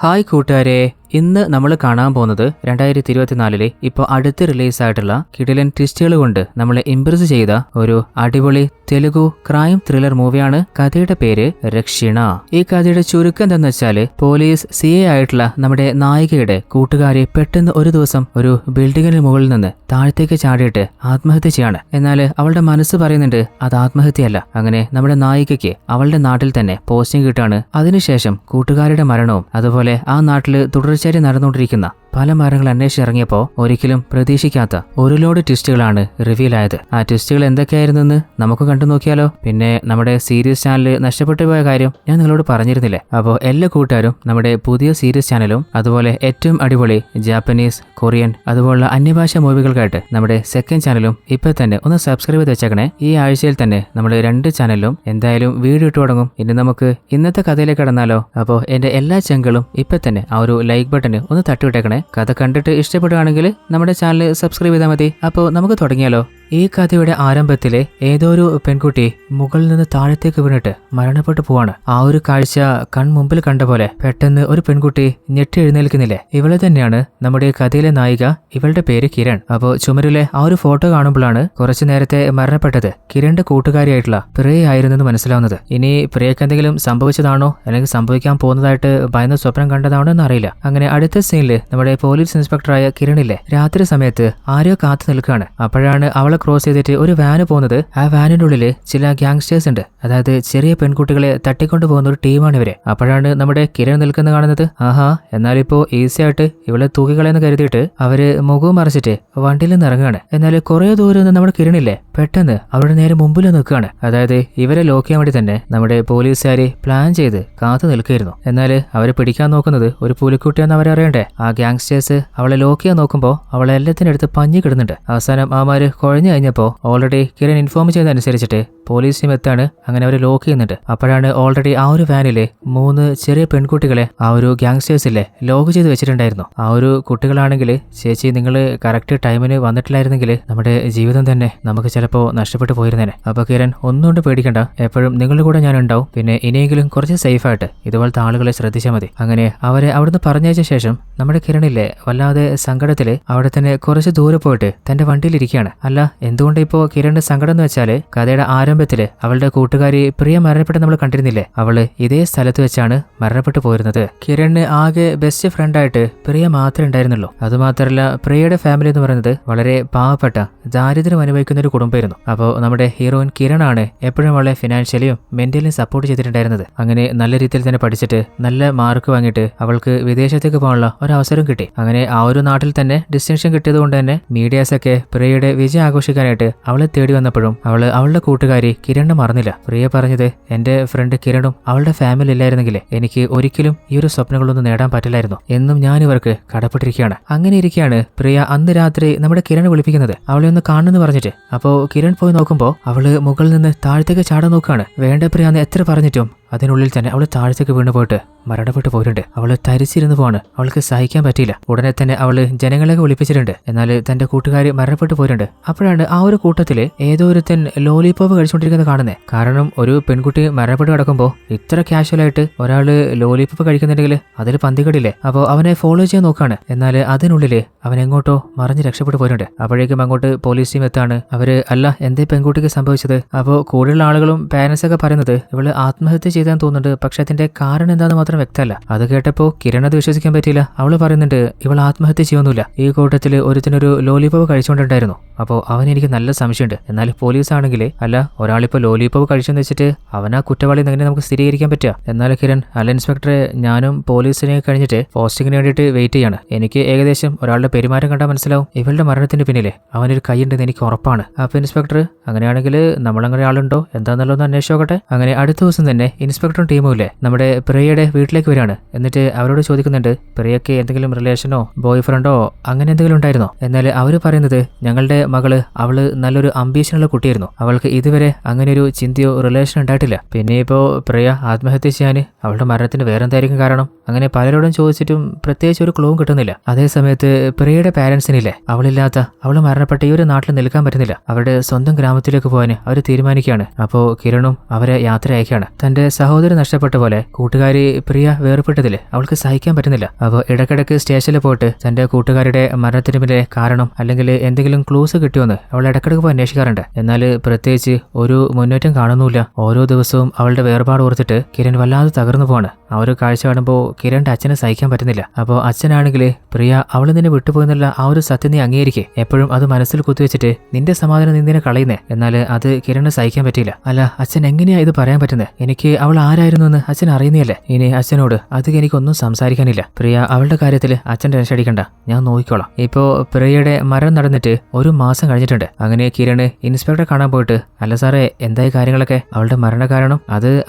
Hi കൂട്ടുകാരെ, ഇന്ന് നമ്മൾ കാണാൻ പോകുന്നത് 2024 ഇപ്പോൾ അടുത്ത് റിലീസായിട്ടുള്ള കിടിലൻ ട്വിസ്റ്റുകൾ കൊണ്ട് നമ്മളെ ഇംപ്രസ് ചെയ്ത ഒരു അടിപൊളി തെലുഗു ക്രൈം ത്രില്ലർ മൂവിയാണ്. കഥയുടെ പേര് രക്ഷിണ. ഈ കഥയുടെ ചുരുക്കം എന്താണെന്ന് വെച്ചാൽ, പോലീസ് CA ആയിട്ടുള്ള നമ്മുടെ നായികയുടെ കൂട്ടുകാരി പെട്ടെന്ന് ഒരു ദിവസം ഒരു ബിൽഡിങ്ങിന് മുകളിൽ നിന്ന് താഴത്തേക്ക് ചാടിയിട്ട് ആത്മഹത്യ ചെയ്യാണ്. എന്നാൽ അവളുടെ മനസ്സ് പറയുന്നുണ്ട് അത് ആത്മഹത്യയല്ല. അങ്ങനെ നമ്മുടെ നായികയ്ക്ക് അവളുടെ നാട്ടിൽ തന്നെ പോസ്റ്റിംഗ് കിട്ടാണ്. അതിനുശേഷം കൂട്ടുകാരുടെ മരണവും അതുപോലെ ആ നാട്ടിൽ തുടർച്ചയായി നടന്നുകൊണ്ടിരിക്കുന്ന പല മരണങ്ങൾ അന്വേഷിച്ചിറങ്ങിയപ്പോൾ ഒരിക്കലും പ്രതീക്ഷിക്കാത്ത ഒരു ലോഡ് ട്വിസ്റ്റുകളാണ് റിവീൽ ആയത്. ആ ട്വിസ്റ്റുകൾ എന്തൊക്കെയായിരുന്നെന്ന് നമുക്ക് കണ്ടു നോക്കിയാലോ? പിന്നെ നമ്മുടെ സീരീസ് ചാനൽ നഷ്ടപ്പെട്ടു പോയ കാര്യം ഞാൻ നിങ്ങളോട് പറഞ്ഞിരുന്നില്ലേ? അപ്പോൾ എല്ലാ കൂട്ടുകാരും നമ്മുടെ പുതിയ സീരീസ് ചാനലും അതുപോലെ ഏറ്റവും അടിപൊളി ജാപ്പനീസ്, കൊറിയൻ അതുപോലുള്ള അന്യഭാഷ മൂവികൾക്കായിട്ട് നമ്മുടെ സെക്കൻഡ് ചാനലും ഇപ്പോൾ തന്നെ ഒന്ന് സബ്സ്ക്രൈബ് ചെയ്ത് വെച്ചേക്കണേ. ഈ ആഴ്ചയിൽ തന്നെ നമ്മൾ 2 ചാനലിലും എന്തായാലും വീഡിയോ ഇട്ട് തുടങ്ങും. ഇനി നമുക്ക് ഇന്നത്തെ കഥയിലേക്ക് കടന്നാലോ? അപ്പോൾ എൻ്റെ എല്ലാ ചങ്കളും ഇപ്പോൾ തന്നെ ആ ഒരു ലൈക്ക് ബട്ടന് ഒന്ന് തട്ടിവിട്ടേക്കണേ. കഥ കണ്ടിട്ട് ഇഷ്ടപ്പെടുകയാണെങ്കിൽ നമ്മുടെ ചാനൽ സബ്സ്ക്രൈബ് ചെയ്താൽ മതി. അപ്പോൾ നമുക്ക് തുടങ്ങിയാലോ? ഈ കഥയുടെ ആരംഭത്തിലെ ഏതോ ഒരു പെൺകുട്ടി മുകളിൽ നിന്ന് താഴത്തേക്ക് വീണിട്ട് മരണപ്പെട്ടു പോവാണ്. ആ ഒരു കാഴ്ച കൺമുമ്പിൽ കണ്ട പോലെ പെട്ടെന്ന് ഒരു പെൺകുട്ടി ഞെട്ടി എഴുന്നേൽക്കുന്നില്ലേ? ഇവളെ തന്നെയാണ് നമ്മുടെ കഥയിലെ നായിക. ഇവളുടെ പേര് കിരൺ. അപ്പോൾ ചുമരിലെ ആ ഒരു ഫോട്ടോ കാണുമ്പോഴാണ് കുറച്ചു നേരത്തെ മരണപ്പെട്ടത് കിരണിന്റെ കൂട്ടുകാരിയായിട്ടുള്ള പ്രിയ ആയിരുന്നെന്ന് മനസ്സിലാവുന്നത്. ഇനി പ്രിയക്ക് എന്തെങ്കിലും സംഭവിച്ചതാണോ അല്ലെങ്കിൽ സംഭവിക്കാൻ പോകുന്നതായിട്ട് ഭയന്ന സ്വപ്നം കണ്ടതാണോ എന്നറിയില്ല. അങ്ങനെ അടുത്ത സീനിൽ നമ്മുടെ പോലീസ് ഇൻസ്പെക്ടറായ കിരണില്ലേ രാത്രി സമയത്ത് ആരെയോ കാത്തു നിൽക്കുകയാണ്. അപ്പോഴാണ് അവളെ ക്രോസ് ചെയ്തിട്ട് ഒരു വാന് പോകുന്നത്. ആ വാനിന്റെ ഉള്ളില് ചില ഗ്യാങ്സ്റ്റേഴ്സ് ഉണ്ട്. അതായത് ചെറിയ പെൺകുട്ടികളെ തട്ടിക്കൊണ്ടു പോകുന്ന ഒരു ടീമാണ് ഇവര്. അപ്പോഴാണ് നമ്മുടെ കിരൺ നിൽക്കുന്നത് കാണുന്നത്. ആഹാ, എന്നാലിപ്പോ ഈസി ആയിട്ട് ഇവളെ തൂക്കികളെന്ന് കരുതിയിട്ട് അവര് മുഖവും മറിച്ചിട്ട് വണ്ടിയിൽ നിന്ന് ഇറങ്ങുകയാണ്. എന്നാൽ കുറെ ദൂരം നിന്ന് നമ്മുടെ കിരണില്ലേ പെട്ടെന്ന് അവരുടെ നേരെ മുമ്പിൽ നിൽക്കുകയാണ്. അതായത് ഇവരെ ലോക്ക് ചെയ്യാൻ വേണ്ടി തന്നെ നമ്മുടെ പോലീസുകാര് പ്ലാൻ ചെയ്ത് കാത്തു നിൽക്കുകയായിരുന്നു. എന്നാൽ അവരെ പിടിക്കാൻ നോക്കുന്നത് ഒരു പുലിക്കുട്ടിയാന്ന് അവരറിയണ്ടേ. ആ ഗ്യാങ്സ്റ്റേഴ്സ് അവളെ ലോക്ക് ചെയ്യാൻ നോക്കുമ്പോൾ അവളെ എല്ലാത്തിനടുത്ത് പഞ്ഞി കിടുന്നുണ്ട്. അവസാനം ആമാര് കുഴഞ്ഞു കഴിഞ്ഞപ്പോൾ ഓൾറെഡി കിരൺ ഇൻഫോം ചെയ്തതനുസരിച്ചിട്ട് പോലീസ് ടീം എത്താണ്. അങ്ങനെ അവരെ ലോക്ക് ചെയ്യുന്നുണ്ട്. അപ്പോഴാണ് ഓൾറെഡി ആ ഒരു വാനിലെ 3 ചെറിയ പെൺകുട്ടികളെ ആ ഒരു ഗ്യാങ്സ്റ്റേഴ്സിലെ ലോക്ക് ചെയ്ത് വെച്ചിട്ടുണ്ടായിരുന്നു. ആ ഒരു കുട്ടികളാണെങ്കിൽ, ചേച്ചി നിങ്ങൾ കറക്റ്റ് ടൈമിന് വന്നിട്ടില്ലായിരുന്നെങ്കിൽ നമ്മുടെ ജീവിതം തന്നെ നമുക്ക് ചിലപ്പോൾ നഷ്ടപ്പെട്ടു പോയിരുന്നേനെ. അപ്പൊ കിരൺ ഒന്നുകൊണ്ട് പേടിക്കണ്ട, എപ്പോഴും നിങ്ങളുടെ കൂടെ ഞാൻ ഉണ്ടാവും. പിന്നെ ഇനിയെങ്കിലും കുറച്ച് സേഫായിട്ട് ഇതുപോലത്തെ ആളുകളെ ശ്രദ്ധിച്ചാൽ മതി. അങ്ങനെ അവരെ അവിടുന്ന് പറഞ്ഞയച്ച ശേഷം നമ്മുടെ കിരണില്ലേ വല്ലാതെ സങ്കടത്തില് അവിടെ തന്നെ കുറച്ച് ദൂരെ പോയിട്ട് തന്റെ വണ്ടിയിലിരിക്കുകയാണ്. അല്ല, എന്തുകൊണ്ട് ഇപ്പോ കിരണിന്റെ സങ്കടം എന്ന് വെച്ചാല് കഥയുടെ ആരംഭത്തില് അവളുടെ കൂട്ടുകാരി പ്രിയ മരണപ്പെട്ട് നമ്മൾ കണ്ടിരുന്നില്ലേ? അവള് ഇതേ സ്ഥലത്ത് വെച്ചാണ് മരണപ്പെട്ടു പോയിരുന്നത്. കിരണിന് ആകെ ബെസ്റ്റ് ഫ്രണ്ടായിട്ട് പ്രിയ മാത്രമേ ഉണ്ടായിരുന്നുള്ളൂ. അതുമാത്രമല്ല, പ്രിയയുടെ ഫാമിലി എന്ന് പറയുന്നത് വളരെ പാവപ്പെട്ട ദാരിദ്ര്യം അനുഭവിക്കുന്ന ഒരു കുടുംബമായിരുന്നു. അപ്പോൾ നമ്മുടെ ഹീറോയിൻ കിരണാണ് എപ്പോഴും അവളെ ഫിനാൻഷ്യലിയും മെന്റലിയും സപ്പോർട്ട് ചെയ്തിട്ടുണ്ടായിരുന്നത്. അങ്ങനെ നല്ല രീതിയിൽ തന്നെ പഠിച്ചിട്ട് നല്ല മാർക്ക് വാങ്ങിയിട്ട് അവൾക്ക് വിദേശത്തേക്ക് പോകാനുള്ള ഒരു അവസരം കിട്ടി. അങ്ങനെ ആ ഒരു നാട്ടിൽ തന്നെ ഡിസ്റ്റിങ്ഷൻ കിട്ടിയത് കൊണ്ട് തന്നെ മീഡിയാസ് ഒക്കെ പ്രിയയുടെ വിജയം ആഘോഷിക്കാനായിട്ട് അവളെ തേടി വന്നപ്പോഴും അവളുടെ കൂട്ടുകാരി കിരണിനെ മറന്നില്ല. പ്രിയ പറഞ്ഞത്, എന്റെ ഫ്രണ്ട് കിരണും അവളുടെ ഫാമിലി ഇല്ലായിരുന്നെങ്കിൽ എനിക്ക് ഒരിക്കലും ഈ ഒരു സ്വപ്നങ്ങളൊന്നും നേടാൻ പറ്റില്ലായിരുന്നു എന്നും ഞാൻ ഇവർക്ക് കടപ്പെട്ടിരിക്കുകയാണ്. അങ്ങനെ ഇരിക്കുകയാണ് പ്രിയ അന്ന് രാത്രി നമ്മുടെ കിരണ് വിളിപ്പിക്കുന്നത് അവളെ ഒന്ന് കാണുന്നു പറഞ്ഞിട്ട്. അപ്പോൾ കിരൺ പോയി നോക്കുമ്പോൾ അവള് മുകളിൽ നിന്ന് താഴത്തേക്ക് ചാടാൻ നോക്കുകയാണ്. വേണ്ട പ്രിയ എന്ന് എത്ര പറഞ്ഞിട്ടും അതിനുള്ളിൽ തന്നെ അവള് താഴത്തേക്ക് വീണ് പോയിട്ട് മരണപ്പെട്ടു പോയിട്ടുണ്ട്. അവള് തരിച്ചിരുന്ന് പോവാണ്. അവൾക്ക് സഹിക്കാൻ പറ്റിയില്ല. ഉടനെ തന്നെ അവള് ജനങ്ങളെയൊക്കെ വിളിപ്പിച്ചിട്ടുണ്ട്. എന്നാൽ തന്റെ കൂട്ടുകാരി മരണപ്പെട്ടു പോയിട്ടുണ്ട്. അപ്പോഴാണ് ആ ഒരു കൂട്ടത്തില് ഏതോ ഒരുത്തൻ ലോലിപോപ്പ് കഴിച്ചുകൊണ്ടിരിക്കുന്നത് കാണുന്നത്. കാരണം ഒരു പെൺകുട്ടി മരണപ്പെട്ട് കിടക്കുമ്പോൾ ഇത്ര കാഷ്വലായിട്ട് ഒരാള് ലോലിപോപ്പ് കഴിക്കുന്നുണ്ടെങ്കിൽ അതിൽ പന്തികടില്ലേ? അപ്പോൾ അവനെ ഫോളോ ചെയ്യാൻ നോക്കാണ്. എന്നാൽ അതിനുള്ളില് അവൻ എങ്ങോട്ടോ മറിഞ്ഞ് രക്ഷപ്പെട്ടു പോയിട്ടുണ്ട്. അപ്പോഴേക്കും അങ്ങോട്ട് പോലീസ് ടീം എത്താണ്. അവര് അല്ല, എന്തേ പെൺകുട്ടിക്ക് സംഭവിച്ചത്? അപ്പോൾ കൂടുതലുള്ള ആളുകളും പാരന്റ്സ് ഒക്കെ പറയുന്നത് ഇവള് ആത്മഹത്യ ചെയ്താൻ തോന്നുന്നുണ്ട്. പക്ഷെ അതിന്റെ കാരണം എന്താന്ന് മാത്രം വ്യക്തമല്ല. അത് കേട്ടപ്പോ കിരൺ അത് വിശ്വസിക്കാൻ പറ്റിയില്ല. അവള് പറയുന്നുണ്ട് ഇവൾ ആത്മഹത്യ ചെയ്യൊന്നുമില്ല. ഈ കൂട്ടത്തില് ഒരുത്തിനൊരു ലോലിപോപ്പ് കഴിച്ചുകൊണ്ടിട്ടുണ്ടായിരുന്നു. അപ്പോൾ അവനെനിക്ക് നല്ല സംശയമുണ്ട്. എന്നാൽ പോലീസ് ആണെങ്കിൽ അല്ല, ഒരാളിപ്പോ ലോലിപോപ്പ് കഴിച്ചെന്ന് വെച്ചിട്ട് അവനാ കുറ്റവാളി എങ്ങനെ നമുക്ക് സ്ഥിരീകരിക്കാൻ പറ്റുക? എന്നാൽ കിരൺ, അല്ല ഇൻസ്പെക്ടറെ, ഞാനും പോലീസിനെ കഴിഞ്ഞിട്ട് പോസ്റ്റിങ്ങിന് വേണ്ടിയിട്ട് വെയിറ്റ് ചെയ്യാണ്. എനിക്ക് ഏകദേശം ഒരാളുടെ പെരുമാറ്റം കണ്ടാൽ മനസ്സിലാവും ഇവളുടെ മരണത്തിന് പിന്നിലെ അവനൊരു കൈയുണ്ടെന്ന് എനിക്ക് ഉറപ്പാണ്. അപ്പൊ ഇൻസ്പെക്ടർ, അങ്ങനെയാണെങ്കിൽ നമ്മളങ്ങനെ ആളുണ്ടോ എന്താണെന്നല്ലോ ഒന്ന് അന്വേഷിച്ച് നോക്കട്ടെ. അങ്ങനെ അടുത്ത ദിവസം തന്നെ ഇൻസ്പെക്ടറും ടീമും ഇല്ലേ നമ്മുടെ പ്രിയയുടെ വീട്ടിലേക്ക് വരികയാണ്. എന്നിട്ട് അവരോട് ചോദിക്കുന്നുണ്ട് പ്രിയക്ക് എന്തെങ്കിലും റിലേഷനോ ബോയ് ഫ്രണ്ടോ അങ്ങനെ എന്തെങ്കിലും ഉണ്ടായിരുന്നോ? എന്നാൽ അവര് പറയുന്നത് ഞങ്ങളുടെ മകള് അവള് നല്ലൊരു അംബീഷനുള്ള കുട്ടിയായിരുന്നു. അവൾക്ക് ഇതുവരെ അങ്ങനെ ഒരു ചിന്തയോ റിലേഷൻ ഉണ്ടായിട്ടില്ല. പിന്നെ ഇപ്പോ പ്രിയ ആത്മഹത്യ ചെയ്യാൻ അവളുടെ മരണത്തിന് വേറെന്തായിരിക്കും കാരണം? അങ്ങനെ പലരോടും ചോദിച്ചിട്ടും പ്രത്യേകിച്ച് ഒരു ക്ലൂവും കിട്ടുന്നില്ല. അതേ സമയത്ത് പ്രിയയുടെ പാരന്റ്സിനില്ലേ അവളില്ലാത്ത അവള് മരണപ്പെട്ട ഈ ഒരു നാട്ടിൽ നിൽക്കാൻ പറ്റുന്നില്ല. അവരുടെ സ്വന്തം ഗ്രാമത്തിലേക്ക് പോകാൻ അവർ തീരുമാനിക്കുകയാണ്. അപ്പോൾ കിരണും അവരെ യാത്ര അയക്കുകയാണ്. തന്റെ സഹോദരി നഷ്ടപ്പെട്ട പോലെ കൂട്ടുകാരി പ്രിയ വേർപെട്ടതിൽ അവൾക്ക് സഹിക്കാൻ പറ്റുന്നില്ല. അപ്പോൾ ഇടയ്ക്കിടയ്ക്ക് സ്റ്റേഷനിൽ പോയിട്ട് തന്റെ കൂട്ടുകാരുടെ മരണത്തിന് പിന്നിലെ കാരണം അല്ലെങ്കിൽ എന്തെങ്കിലും ക്ലൂസ് കിട്ടിയോന്ന് അവൾ ഇടയ്ക്കിടയ്ക്ക് പോയി അന്വേഷിക്കാറുണ്ട്. എന്നാൽ പ്രത്യേകിച്ച് ഒരു മുന്നേറ്റം കാണുന്നില്ല. ഓരോ ദിവസവും അവളുടെ വേർപാട് ഓർത്തിട്ട് കിരൺ വല്ലാതെ തകർന്നു പോവാണ്. ആ ഒരു കാഴ്ച കാണുമ്പോൾ കിരണിന്റെ അച്ഛനെ സഹിക്കാൻ പറ്റുന്നില്ല. അപ്പോൾ അച്ഛനാണെങ്കിൽ പ്രിയ അവൾ നിന്നെ വിട്ടുപോയെന്നുള്ള ആ ഒരു സത്യം നീ അംഗീകരിക്കേ, എപ്പോഴും അത് മനസ്സിൽ കുത്തിവെച്ചിട്ട് നിന്റെ സമാധാനം നിന്നെ കളയുന്നേ. എന്നാൽ അത് കിരണ് സഹിക്കാൻ പറ്റിയില്ല. അല്ല അച്ഛൻ എങ്ങനെയാ ഇത് പറയാൻ പറ്റുന്നത്? എനിക്ക് അവൾ ആരായിരുന്നു എന്ന് അച്ഛൻ അറിയുന്നതല്ലേ. ഇനി അച്ഛനോട് അധികം എനിക്കൊന്നും സംസാരിക്കാനില്ല. പ്രിയ അവളുടെ കാര്യത്തിൽ അച്ഛൻ ടെൻഷൻ അടിക്കണ്ട, ഞാൻ നോക്കിക്കോളാം. ഇപ്പോ പ്രിയയുടെ മരണം നടന്നിട്ട് ഒരു മാസം കഴിഞ്ഞിട്ടുണ്ട്. അങ്ങനെ കിരണ് ഇൻസ്പെക്ടറെ കാണാൻ പോയിട്ട് അല്ല സാറേ എന്തായി കാര്യങ്ങളൊക്കെ, അവളുടെ മരണകാരണം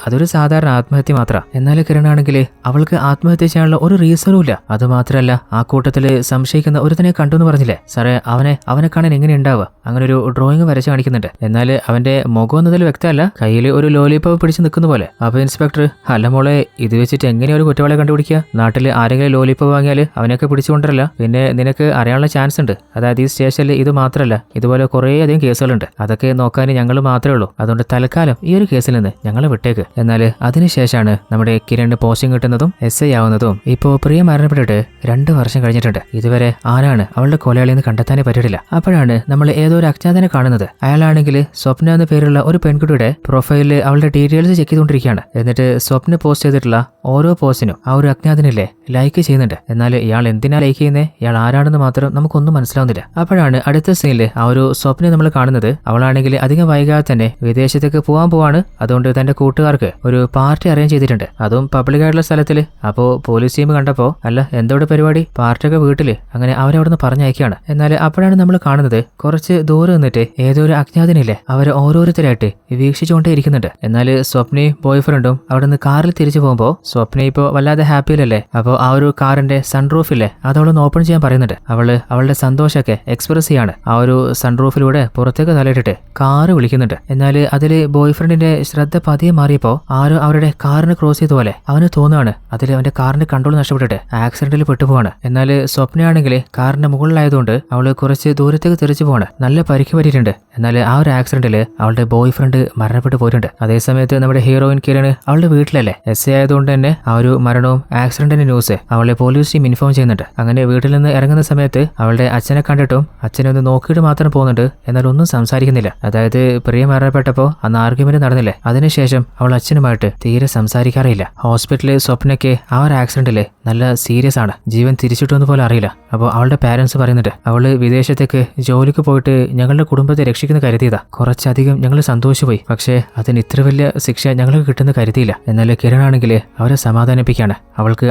അതൊരു സാധാരണ ആത്മഹത്യ മാത്രം. എന്നാൽ കിരണാണെങ്കിൽ അവൾക്ക് ആത്മഹത്യ ചെയ്യാനുള്ള ഒരു റീസണും ഇല്ല. അത് മാത്രമല്ല ആ കൂട്ടത്തില് സംശയിക്കുന്ന ഒരുത്തനെ കണ്ടു എന്ന് പറഞ്ഞില്ലേ സാറേ, അവനെ കാണാൻ എങ്ങനെ ഉണ്ടാവുക? അങ്ങനെ ഒരു ഡ്രോയിങ് വരച്ച് കാണിക്കുന്നുണ്ട്. എന്നാൽ അവന്റെ മുഖം എന്നതിൽ വ്യക്തമല്ല, കയ്യിൽ ഒരു ലോലിപോപ്പ് പിടിച്ച് നിൽക്കുന്ന പോലെ. അപ്പൊ ഇൻസ്പെക്ടർ അല്ല മോളെ, ഇത് വെച്ചിട്ട് എങ്ങനെ ഒരു കുറ്റവാളിയെ കണ്ടുപിടിക്കുക? നാട്ടിൽ ആരെങ്കിലും ലോലിപോപ്പ് വാങ്ങിയാൽ അവനൊക്കെ പിടിച്ചുകൊണ്ടല്ല, പിന്നെ നിനക്ക് അറിയാനുള്ള ചാൻസ് ഉണ്ട്. അതായത് ഈ സ്റ്റേഷനിൽ ഇത് മാത്രമല്ല, ഇതുപോലെ കുറേ അധികം കേസുകളുണ്ട്. അതൊക്കെ നോക്കാൻ ഞങ്ങൾ മാത്രമേ ഉള്ളൂ. അതുകൊണ്ട് തൽക്കാലം ഈ ഒരു കേസിൽ നിന്ന് ഞങ്ങൾ വിട്ടേക്ക്. എന്നാൽ അതിനുശേഷമാണ് നമ്മുടെ കിരണ് പോസ്റ്റിംഗ് കിട്ടുന്നതും SI ആവുന്നതും. ഇപ്പോൾ പ്രിയ മരണപ്പെട്ടിട്ട് 2 വർഷം കഴിഞ്ഞിട്ടുണ്ട്. ഇതുവരെ ആരാണ് അവളുടെ കൊലയാളിയെന്ന് കണ്ടെത്താനേ പറ്റിയിട്ടില്ല. അപ്പോഴാണ് നമ്മൾ ഏതോ ഒരു അജ്ഞാതനെ കാണുന്നത്. അയാളാണെങ്കിൽ സ്വപ്ന എന്ന പേരുള്ള ഒരു പെൺകുട്ടിയുടെ പ്രൊഫൈലിൽ അവളുടെ ഡീറ്റെയിൽസ് ചെക്ക് ചെയ്തുകൊണ്ടിരിക്കുകയാണ്. എന്നിട്ട് സ്വപ്ന പോസ്റ്റ് ചെയ്തിട്ടുള്ള ഓരോ പോസ്റ്റിനും ആ ഒരു അജ്ഞാതനില്ലേ ലൈക്ക് ചെയ്യുന്നുണ്ട്. എന്നാൽ ഇയാൾ എന്തിനാ ലൈക്ക് ചെയ്യുന്നത്, ഇയാൾ ആരാണെന്ന് മാത്രം നമുക്കൊന്നും മനസ്സിലാവുന്നില്ല. അപ്പോഴാണ് അടുത്ത സീനിൽ ആ ഒരു സ്വപ്നം നമ്മൾ കാണുന്നത്. അവളാണെങ്കിൽ അധികം വൈകാതെ തന്നെ വിദേശത്തേക്ക് പോവാണ്. അതുകൊണ്ട് തന്റെ കൂട്ടുകാർക്ക് ഒരു പാർട്ടി അറേഞ്ച് ചെയ്തിട്ടുണ്ട്, അതും പബ്ലിക് ആയിട്ടുള്ള സ്ഥലത്തിൽ. അപ്പോൾ പോലീസ് ടീം കണ്ടപ്പോ അല്ല എന്തോടെ പരിപാടി, പാർട്ടിയൊക്കെ വീട്ടില്, അങ്ങനെ അവരവിടുന്ന് പറഞ്ഞയക്കുകയാണ്. എന്നാൽ അപ്പോഴാണ് നമ്മൾ കാണുന്നത് കുറച്ച് ദൂരെ നിന്നിട്ട് ഏതോ ഒരു അജ്ഞാതനില്ലേ അവരെ ഓരോരുത്തരായിട്ട് വീക്ഷിച്ചുകൊണ്ടേ ഇരിക്കുന്നുണ്ട്. എന്നാൽ സ്വപ്നയും ബോയ് ഫ്രണ്ടും അവിടെ നിന്ന് കാറിൽ തിരിച്ചു പോകുമ്പോൾ സ്വപ്ന ഇപ്പോൾ വല്ലാതെ ഹാപ്പിയിലല്ലേ. അപ്പോൾ ആ ഒരു കാറിന്റെ സൺറൂഫില്ലേ അതവളൊന്ന് ഓപ്പൺ ചെയ്യാൻ പറയുന്നുണ്ട്. അവളുടെ സന്തോഷമൊക്കെ എക്സ്പ്രസ് ചെയ്യാണ്. ആ ഒരു സൺറൂഫിലൂടെ പുറത്തേക്ക് തലയിട്ടിട്ട് കാറ് വിളിക്കുന്നുണ്ട്. എന്നാൽ അതിൽ ബോയ് ഫ്രണ്ടിന്റെ ശ്രദ്ധ പതിയെ മാറിയപ്പോൾ ആരോ അവരുടെ കാറിന് ക്രോസ് ചെയ്ത പോലെ അവന് തോന്നുകയാണ്. അതിൽ അവന്റെ കാറിന്റെ കൺട്രോൾ നഷ്ടപ്പെട്ടിട്ട് ആക്സിഡന്റിൽ പെട്ടുപോവാണ്. എന്നാൽ സ്വപ്നയാണെങ്കിൽ കാറിന്റെ മുകളിലായതുകൊണ്ട് അവള് കുറച്ച് ദൂരത്തേക്ക് തെറിച്ചു പോവാണ്. നല്ല പരിക്ക് പറ്റിയിട്ടുണ്ട്. എന്നാൽ ആ ഒരു ആക്സിഡന്റിൽ അവളുടെ ബോയ് ഫ്രണ്ട് മരണപ്പെട്ടു പോയിട്ടുണ്ട്. അതേസമയത്ത് നമ്മുടെ ഹീറോയിൻ കിരണ് അവളുടെ വീട്ടിലല്ലേ. SI ആയതുകൊണ്ട് തന്നെ ആ ഒരു മരണവും ആക്സിഡന്റിന്റെ ന്യൂസ് അവളെ പോലീസ് ടീം ഇൻഫോം ചെയ്യുന്നുണ്ട്. അങ്ങനെ വീട്ടിൽ നിന്ന് ഇറങ്ങുന്ന സമയത്ത് അവളുടെ അച്ഛനെ കണ്ടിട്ടും അച്ഛനെ ഒന്ന് നോക്കിയിട്ട് മാത്രം പോകുന്നുണ്ട്. എന്നാൽ ഒന്നും സംസാരിക്കുന്നില്ല. അതായത് പ്രിയ മരണപ്പെട്ടപ്പോൾ അന്ന് ആർഗ്യുമെന്റ് നടന്നില്ലേ, അതിനുശേഷം അവൾ അച്ഛനുമായിട്ട് തീരെ സംസാരിക്കാറില്ല. ഹോസ്പിറ്റലിൽ സ്വപ്നയ്ക്ക് ആ ഒരു ആക്സിഡന്റില് നല്ല സീരിയസ് ആണ്, ജീവൻ തിരിച്ചിട്ടൊന്നും പോലെ അറിയില്ല. അപ്പോൾ അവളുടെ പാരന്റ്സ് പറയുന്നുണ്ട് അവള് വിദേശത്തേക്ക് ജോലിക്ക് പോയിട്ട് ഞങ്ങളുടെ കുടുംബത്തെ രക്ഷിക്കുന്ന കരുതിയതാ. കുറച്ചധികം ഞങ്ങൾ സന്തോഷിച്ചുപോയി, പക്ഷേ അതിന് ഇത്ര വലിയ ശിക്ഷ ഞങ്ങൾക്ക് കിട്ടുന്ന കരുതിയില്ല. എന്നാൽ കിരണാണെങ്കിൽ അവരെ സമാധാനിപ്പിക്കുകയാണ്.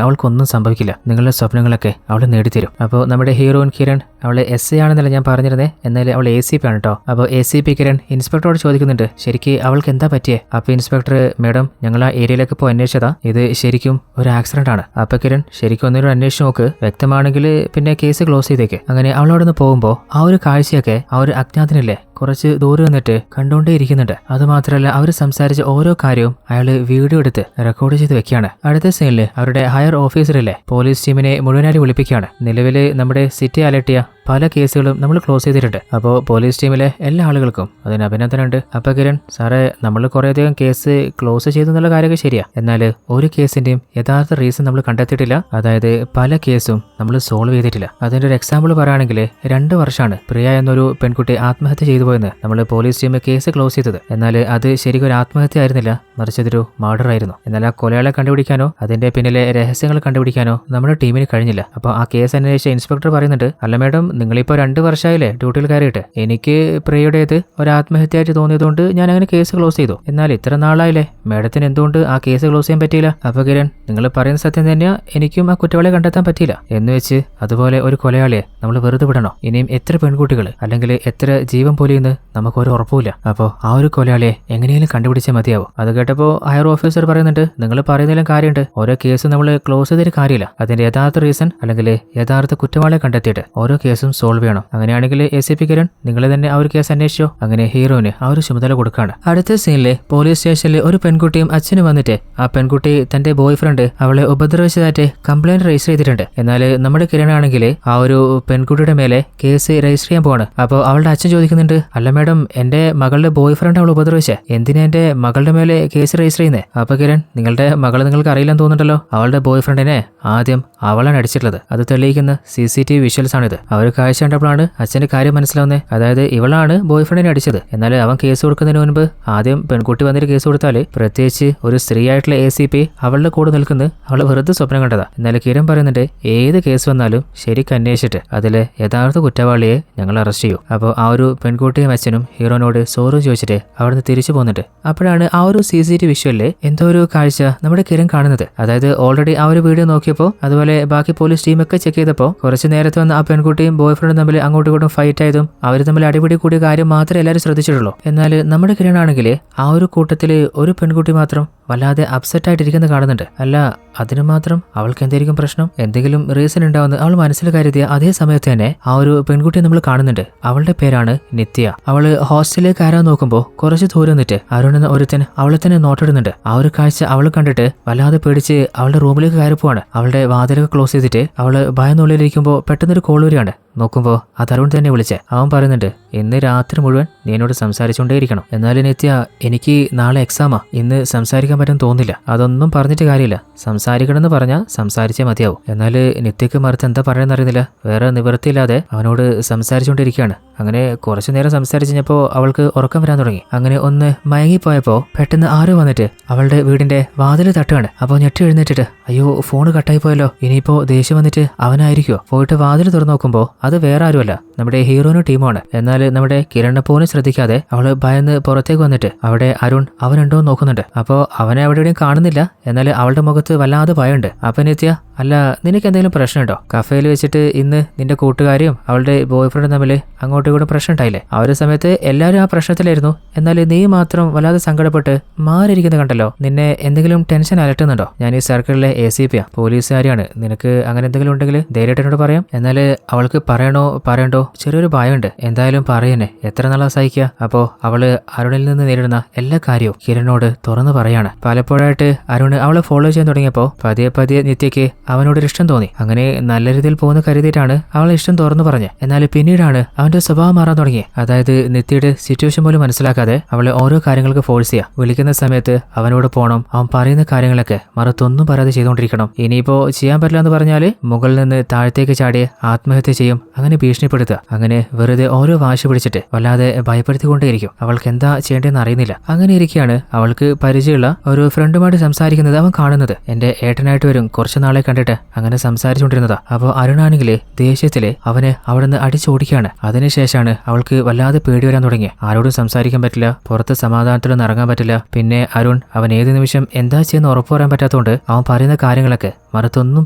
അവൾക്കൊന്നും സംഭവിക്കില്ല, നിങ്ങളുടെ സ്വപ്നങ്ങളൊക്കെ അവൾ നേടിത്തരും. അപ്പോൾ നമ്മുടെ ഹീറോയിൻ കിരൺ അവളെ SI ആണെന്നല്ല ഞാൻ പറഞ്ഞിരുന്നേ, എന്നാൽ അവൾ ACP ആണ് കേട്ടോ. അപ്പോൾ ACP കിരൺ ഇൻസ്പെക്ടറോട് ചോദിക്കുന്നുണ്ട് ശരിക്ക് അവൾക്ക് എന്താ പറ്റിയേ. അപ്പോൾ ഇൻസ്പെക്ടർ മേഡം ഞങ്ങൾ ആ ഏരിയയിലേക്ക് പോയി അന്വേഷിച്ചതാ, ഇത് ശരിക്കും ഒരു ആക്സിഡന്റ് ആണ്. അപ്പോൾ കിരൺ ശരിക്കും ഒന്നൊരു അന്വേഷിച്ച് നോക്ക്, വ്യക്തമാണെങ്കിൽ പിന്നെ കേസ് ക്ലോസ് ചെയ്തേക്ക്. അങ്ങനെ അവളോടൊന്ന് പോകുമ്പോൾ ആ ഒരു കാഴ്ചയൊക്കെ ആ ഒരു അജ്ഞാതനില്ലേ കുറച്ച് ദൂരെ നിന്നിട്ട് കണ്ടുകൊണ്ടേ ഇരിക്കുന്നുണ്ട്. അതുമാത്രമല്ല അവർ സംസാരിച്ച ഓരോ കാര്യവും അയാൾ വീഡിയോ എടുത്ത് റെക്കോർഡ് ചെയ്ത് വെക്കുകയാണ്. അടുത്ത സീനിൽ അവരുടെ ഹയർ ഓഫീസറിലെ പോലീസ് ടീമിനെ മുഴുവനായി വിളിപ്പിക്കുകയാണ്. നിലവിൽ നമ്മുടെ സിറ്റി അലട്ടിയ പല കേസുകളും നമ്മൾ ക്ലോസ് ചെയ്തിട്ടുണ്ട്. അപ്പോൾ പോലീസ് ടീമിലെ എല്ലാ ആളുകൾക്കും അതിന് അഭിനന്ദനമുണ്ട്. അപ്പോൾ കിരൺ സാറേ നമ്മൾ കുറേയധികം കേസ് ക്ലോസ് ചെയ്തു എന്നുള്ള കാര്യമൊക്കെ ശരിയാ, എന്നാൽ ഒരു കേസിന്റെയും യഥാർത്ഥ റീസൺ നമ്മൾ കണ്ടെത്തിയിട്ടില്ല. അതായത് പല കേസും നമ്മൾ സോൾവ് ചെയ്തിട്ടില്ല. അതിന്റെ ഒരു എക്സാമ്പിൾ പറയുകയാണെങ്കിൽ 2 വർഷമാണ് പ്രിയ എന്നൊരു പെൺകുട്ടി ആത്മഹത്യ ചെയ്തു പോയെന്ന് നമ്മൾ പോലീസ് ടീം കേസ് ക്ലോസ് ചെയ്തത്. എന്നാൽ അത് ശരിക്കും ഒരു ആത്മഹത്യ ആയിരുന്നില്ല, മറിച്ച് അതൊരു മർഡർ ആയിരുന്നു. എന്നാൽ ആ കൊലയാളെ കണ്ടുപിടിക്കാനോ അതിന്റെ പിന്നിലെ രഹസ്യങ്ങൾ കണ്ടുപിടിക്കാനോ നമ്മുടെ ടീമിന് കഴിഞ്ഞില്ല. അപ്പോൾ ആ കേസ് അന്വേഷിച്ച ഇൻസ്പെക്ടർ പറയുന്നുണ്ട് അല്ല മേഡം നിങ്ങളിപ്പോൾ 2 വർഷമായില്ലേ ഡ്യൂട്ടിയിൽ കയറിയിട്ട്, എനിക്ക് പ്രിയയുടേത് ഒരു ആത്മഹത്യയായിട്ട് തോന്നിയതുകൊണ്ട് ഞാൻ അങ്ങനെ കേസ് ക്ലോസ് ചെയ്തു. എന്നാൽ ഇത്ര നാളായില്ലേ മേഡത്തിന് എന്തുകൊണ്ട് ആ കേസ് ക്ലോസ് ചെയ്യാൻ പറ്റിയില്ല? അപ്പോൾ കിരൺ നിങ്ങൾ പറയുന്ന സത്യം തന്നെയാ, എനിക്കും ആ കുറ്റവാളിയെ കണ്ടെത്താൻ പറ്റിയില്ല എന്ന് വെച്ച് അതുപോലെ ഒരു കൊലയാളിയെ നമ്മൾ വെറുതെ വിടണോ? ഇനിയും എത്ര പെൺകുട്ടികൾ അല്ലെങ്കിൽ എത്ര ജീവൻ പോലെയെന്ന് നമുക്കൊരു ഉറപ്പുമില്ല. അപ്പോൾ ആ ഒരു കൊലയാളിയെ എങ്ങനെയും കണ്ടുപിടിച്ചേ മതിയാവും. അത് കേട്ടപ്പോൾ ഹയർ ഓഫീസർ പറയുന്നുണ്ട് നിങ്ങൾ പറയുന്നതിലും കാര്യമുണ്ട്, ഓരോ കേസും നമ്മൾ ക്ലോസ് ചെയ്തൊരു കാര്യമില്ല, അതിന്റെ യഥാർത്ഥ റീസൺ അല്ലെങ്കിൽ യഥാർത്ഥ കുറ്റവാളിയെ കണ്ടെത്തിയിട്ട് ഓരോ കേസും കേസും സോൾവ് ചെയ്യണം. അങ്ങനെയാണെങ്കിൽ ACP കിരൺ നിങ്ങൾ തന്നെ ആ ഒരു കേസ് അന്വേഷിച്ചോ. അങ്ങനെ ഹീറോന് ആ ഒരു ചുമതല കൊടുക്കാണ്. അടുത്ത സീനിലെ പോലീസ് സ്റ്റേഷനിൽ ഒരു പെൺകുട്ടിയും അച്ഛനും വന്നിട്ട് ആ പെൺകുട്ടി തന്റെ ബോയ് ഫ്രണ്ട് അവളെ ഉപദ്രവിച്ചതായിട്ട് കംപ്ലൈന്റ് രജിസ്റ്റർ ചെയ്തിട്ടുണ്ട്. എന്നാൽ നമ്മുടെ കിരൺ ആണെങ്കിൽ ആ ഒരു പെൺകുട്ടിയുടെ മേലെ കേസ് രജിസ്റ്റർ ചെയ്യാൻ പോവാണ്. അപ്പോൾ അവളുടെ അച്ഛൻ ചോദിക്കുന്നുണ്ട്, അല്ല മാഡം, എന്റെ മകളുടെ ബോയ് ഫ്രണ്ട് അവൾ ഉപദ്രവിച്ചേ, എന്തിനാ എന്റെ മകളുടെ മേലെ കേസ് രജിസ്റ്റർ ചെയ്യുന്നത്? അപ്പൊ കിരൺ, നിങ്ങളുടെ മകളെ നിങ്ങൾക്ക് അറിയില്ലെന്ന് തോന്നുന്നുണ്ടല്ലോ. അവളുടെ ബോയ് ഫ്രണ്ടിനെ ആദ്യം അവളാണ് അടിച്ചിട്ടുള്ളത്. അത് തെളിയിക്കുന്ന CCTV വിഷ്വൽസ് ആണിത്. അവർ കാഴ്ച കണ്ടപ്പോഴാണ് അച്ഛന്റെ കാര്യം മനസ്സിലാവുന്നത്. അതായത് ഇവളാണ് ബോയ് ഫ്രണ്ടിനെ അടിച്ചത്. എന്നാൽ അവൻ കേസ് കൊടുക്കുന്നതിന് മുൻപ് ആദ്യം പെൺകുട്ടി വന്നിട്ട് കേസ് കൊടുത്താല്, പ്രത്യേകിച്ച് ഒരു സ്ത്രീ ആയിട്ടുള്ള ACP അവളുടെ കൂടെ നിൽക്കുന്നത് അവൾ വെറുതെ സ്വപ്നം കണ്ടതാ. എന്നാൽ കിരൺ പറയുന്നുണ്ട്, ഏത് കേസ് വന്നാലും ശരിക്കും അന്വേഷിച്ചിട്ട് അതിലെ യഥാർത്ഥ കുറ്റവാളിയെ ഞങ്ങൾ അറസ്റ്റ് ചെയ്യും. അപ്പോൾ ആ ഒരു പെൺകുട്ടിയും അച്ഛനും ഹീറോനോട് സോറി ചോദിച്ചിട്ട് അവിടുന്ന് തിരിച്ചു പോകുന്നുണ്ട്. അപ്പോഴാണ് ആ ഒരു CCTV വിഷ്വലില് എന്തോ ഒരു കാഴ്ച നമ്മുടെ കിരൺ കാണുന്നത്. അതായത് ഓൾറെഡി ആ ഒരു വീഡിയോ നോക്കിയപ്പോൾ അതുപോലെ ബാക്കി പോലീസ് ടീമൊക്കെ ചെക്ക് ചെയ്തപ്പോൾ കുറച്ച് നേരത്തെ വന്ന് ആ പെൺകുട്ടിയും ബോയ് ഫ്രണ്ടും തമ്മിൽ അങ്ങോട്ടും ഇങ്ങോട്ടും ഫൈറ്റ് ആയതും അവർ തമ്മിൽ അടിപിടി കൂടിയ കാര്യം മാത്രമേ എല്ലാവരും ശ്രദ്ധിച്ചിട്ടുള്ളൂ. എന്നാൽ നമ്മുടെ കിരൺ ആണെങ്കിൽ ആ ഒരു കൂട്ടത്തിൽ ഒരു പെൺകുട്ടി മാത്രം വല്ലാതെ അപ്സെറ്റ് ആയിട്ടിരിക്കുന്നത് കാണുന്നുണ്ട്. അല്ല, അതിന് മാത്രം അവൾക്ക് എന്തായിരിക്കും പ്രശ്നം? എന്തെങ്കിലും റീസൺ ഉണ്ടാവുന്ന അവൾ മനസ്സിൽ കരുതിയ അതേ സമയത്ത് തന്നെ ആ ഒരു പെൺകുട്ടിയെ നമ്മൾ കാണുന്നുണ്ട്. അവളുടെ പേരാണ് നിത്യ. അവള് ഹോസ്റ്റലിലേക്ക് ആരാൻ നോക്കുമ്പോൾ കുറച്ച് ദൂരം നിന്നിട്ട് അരുൺ എന്ന ഒരുത്തൻ അവളെ തന്നെ നോട്ടിടുന്നുണ്ട്. ആ ഒരു കാഴ്ച അവൾ കണ്ടിട്ട് വല്ലാതെ പേടിച്ച് അവളുടെ റൂമിലേക്ക് കയറി പോവാണ്. അവളുടെ വാതിലൊക്കെ ക്ലോസ് ചെയ്തിട്ട് അവള് ഭയന്നുള്ളിലിരിക്കുമ്പോൾ പെട്ടെന്നൊരു കോൾ വരികയാണ്. നോക്കുമ്പോൾ അത് അരുൺ തന്നെ വിളിച്ചേ. അവൻ പറയുന്നുണ്ട്, ഇന്ന് രാത്രി മുഴുവൻ നീ എന്നോട് സംസാരിച്ചുകൊണ്ടേയിരിക്കണം. എന്നാലും നിത്യ, എനിക്ക് നാളെ എക്സാമാ, ഇന്ന് സംസാരിക്കാൻ പറ്റും തോന്നില്ല. അതൊന്നും പറഞ്ഞിട്ട് കാര്യമില്ല, സംസാരിക്കണമെന്ന് പറഞ്ഞാൽ സംസാരിച്ചേ മതിയാവും. എന്നാൽ നിത്യക്ക് മറുത്ത് എന്താ പറയുന്നത് അറിയുന്നില്ല. വേറെ നിവൃത്തിയില്ലാതെ അവനോട് സംസാരിച്ചുകൊണ്ടിരിക്കുകയാണ്. അങ്ങനെ കുറച്ചു നേരം സംസാരിച്ച് കഴിഞ്ഞപ്പോൾ അവൾക്ക് ഉറക്കം വരാൻ തുടങ്ങി. അങ്ങനെ ഒന്ന് മയങ്ങിപ്പോയപ്പോൾ പെട്ടെന്ന് ആരോ വന്നിട്ട് അവളുടെ വീടിന്റെ വാതിൽ തട്ടുകയാണ്. അപ്പോൾ ഞെട്ടി എഴുന്നേറ്റിട്ട്, അയ്യോ ഫോണ് കട്ടായി പോയല്ലോ, ഇനിയിപ്പോ ദേഷ്യം വന്നിട്ട് അവനായിരിക്കുമോ? പോയിട്ട് വാതിൽ തുറന്നു നോക്കുമ്പോൾ അത് വേറെ ആരുമല്ല, നമ്മുടെ ഹീറോനും ടീമാണ്. എന്നാൽ നമ്മുടെ കിരണിനെ പോലും ശ്രദ്ധിക്കാതെ അവള് ഭയന്ന് പുറത്തേക്ക് വന്നിട്ട് അവിടെ അരുൺ അവനുണ്ടോ നോക്കുന്നുണ്ട്. അപ്പോൾ അവനെ അവിടെ എവിടെയും കാണുന്നില്ല. എന്നാൽ അവളുടെ മുഖത്ത് വല്ലാതെ ഭയമുണ്ട്. അപ്പൊ നിത്യ, അല്ല നിനക്ക് എന്തെങ്കിലും പ്രശ്നമുണ്ടോ? കഫേയിൽ വെച്ചിട്ട് ഇന്ന് നിന്റെ കൂട്ടുകാരിയും അവളുടെ ബോയ് ഫ്രണ്ടും തമ്മിൽ അങ്ങോട്ടും ഇങ്ങോട്ടും പ്രശ്നം ഉണ്ടായില്ലേ? ആ ഒരു സമയത്ത് എല്ലാവരും ആ പ്രശ്നത്തിലായിരുന്നു. എന്നാൽ നീ മാത്രം വല്ലാതെ സങ്കടപ്പെട്ട് മാറിയിരിക്കുന്നത് കണ്ടല്ലോ. നിന്നെ എന്തെങ്കിലും ടെൻഷൻ അലട്ടുന്നുണ്ടോ? ഞാൻ ഈ സർക്കിളിലെ ACP പോലീസുകാരിയാണ്. നിനക്ക് അങ്ങനെ എന്തെങ്കിലും ഉണ്ടെങ്കിൽ ധൈര്യമായിട്ട് എന്നോട് പറയാം. എന്നാൽ അവൾക്ക് പറയണ്ടോ ചെറിയൊരു ഭയമുണ്ട്. എന്തായാലും പറയുന്നേ, എത്ര നാളാ സഹിക്കുക? അപ്പോ അവള് അരുണിൽ നിന്ന് നേരിടുന്ന എല്ലാ കാര്യവും കിരണിനോട് തുറന്നു പറയാണ്. പലപ്പോഴായിട്ട് അരുണ് അവളെ ഫോളോ ചെയ്യാൻ തുടങ്ങിയപ്പോൾ പതിയെ നിത്യയ്ക്ക് അവനോടൊരു ഇഷ്ടം തോന്നി. അങ്ങനെ നല്ല രീതിയിൽ പോകുന്ന കരുതിയിട്ടാണ് അവളെ ഇഷ്ടം തുറന്നു പറഞ്ഞത്. എന്നാൽ പിന്നീടാണ് അവന്റെ സ്വഭാവം മാറാൻ തുടങ്ങി. അതായത് നിത്യയുടെ സിറ്റുവേഷൻ പോലും മനസ്സിലാക്കാതെ അവളെ ഓരോ കാര്യങ്ങൾക്ക് ഫോഴ്സ് ചെയ്യുക. വിളിക്കുന്ന സമയത്ത് അവനോട് പോകണം, അവൻ പറയുന്ന കാര്യങ്ങളൊക്കെ മറുത്തൊന്നും പറയാതെ ചെയ്തുകൊണ്ടിരിക്കണം. ഇനിയിപ്പോ ചെയ്യാൻ പറ്റില്ല എന്ന് പറഞ്ഞാല് മുകളിൽ നിന്ന് താഴത്തേക്ക് ചാടി ആത്മഹത്യ ചെയ്യും, അങ്ങനെ ഭീഷണിപ്പെടുത്തുക. അങ്ങനെ വെറുതെ ഓരോ വാശി പിടിച്ചിട്ട് വല്ലാതെ ഭയപ്പെടുത്തിക്കൊണ്ടേയിരിക്കും. അവൾക്ക് എന്താ ചെയ്യേണ്ടതെന്ന് അറിയുന്നില്ല. അങ്ങനെ ഇരിക്കുകയാണ് അവൾക്ക് പരിചയമുള്ള ഒരു ഫ്രണ്ടുമായിട്ട് സംസാരിക്കുന്നത് അവൻ കാണുന്നത്. എന്റെ ഏട്ടനായിട്ട് വരും, കുറച്ചു നാളെ കണ്ടിട്ട് അങ്ങനെ സംസാരിച്ചുകൊണ്ടിരുന്നതാ. അപ്പോൾ അരുണാണെങ്കില് ദേഷ്യത്തില് അവനെ അവിടെ നിന്ന് അടിച്ചോടിക്കുകയാണ്. അതിനുശേഷമാണ് അവൾക്ക് വല്ലാതെ പേടി വരാൻ തുടങ്ങി. ആരോടും സംസാരിക്കാൻ പറ്റില്ല, പുറത്ത് സമാധാനത്തിലൊന്നും ഇറങ്ങാൻ പറ്റില്ല. പിന്നെ അരുൺ അവൻ ഏത് നിമിഷം എന്താ ചെയ്യുന്ന ഉറപ്പ് പറയാൻ പറ്റാത്തതുകൊണ്ട് അവൻ പറയുന്ന കാര്യങ്ങളൊക്കെ മറുത്തൊന്നും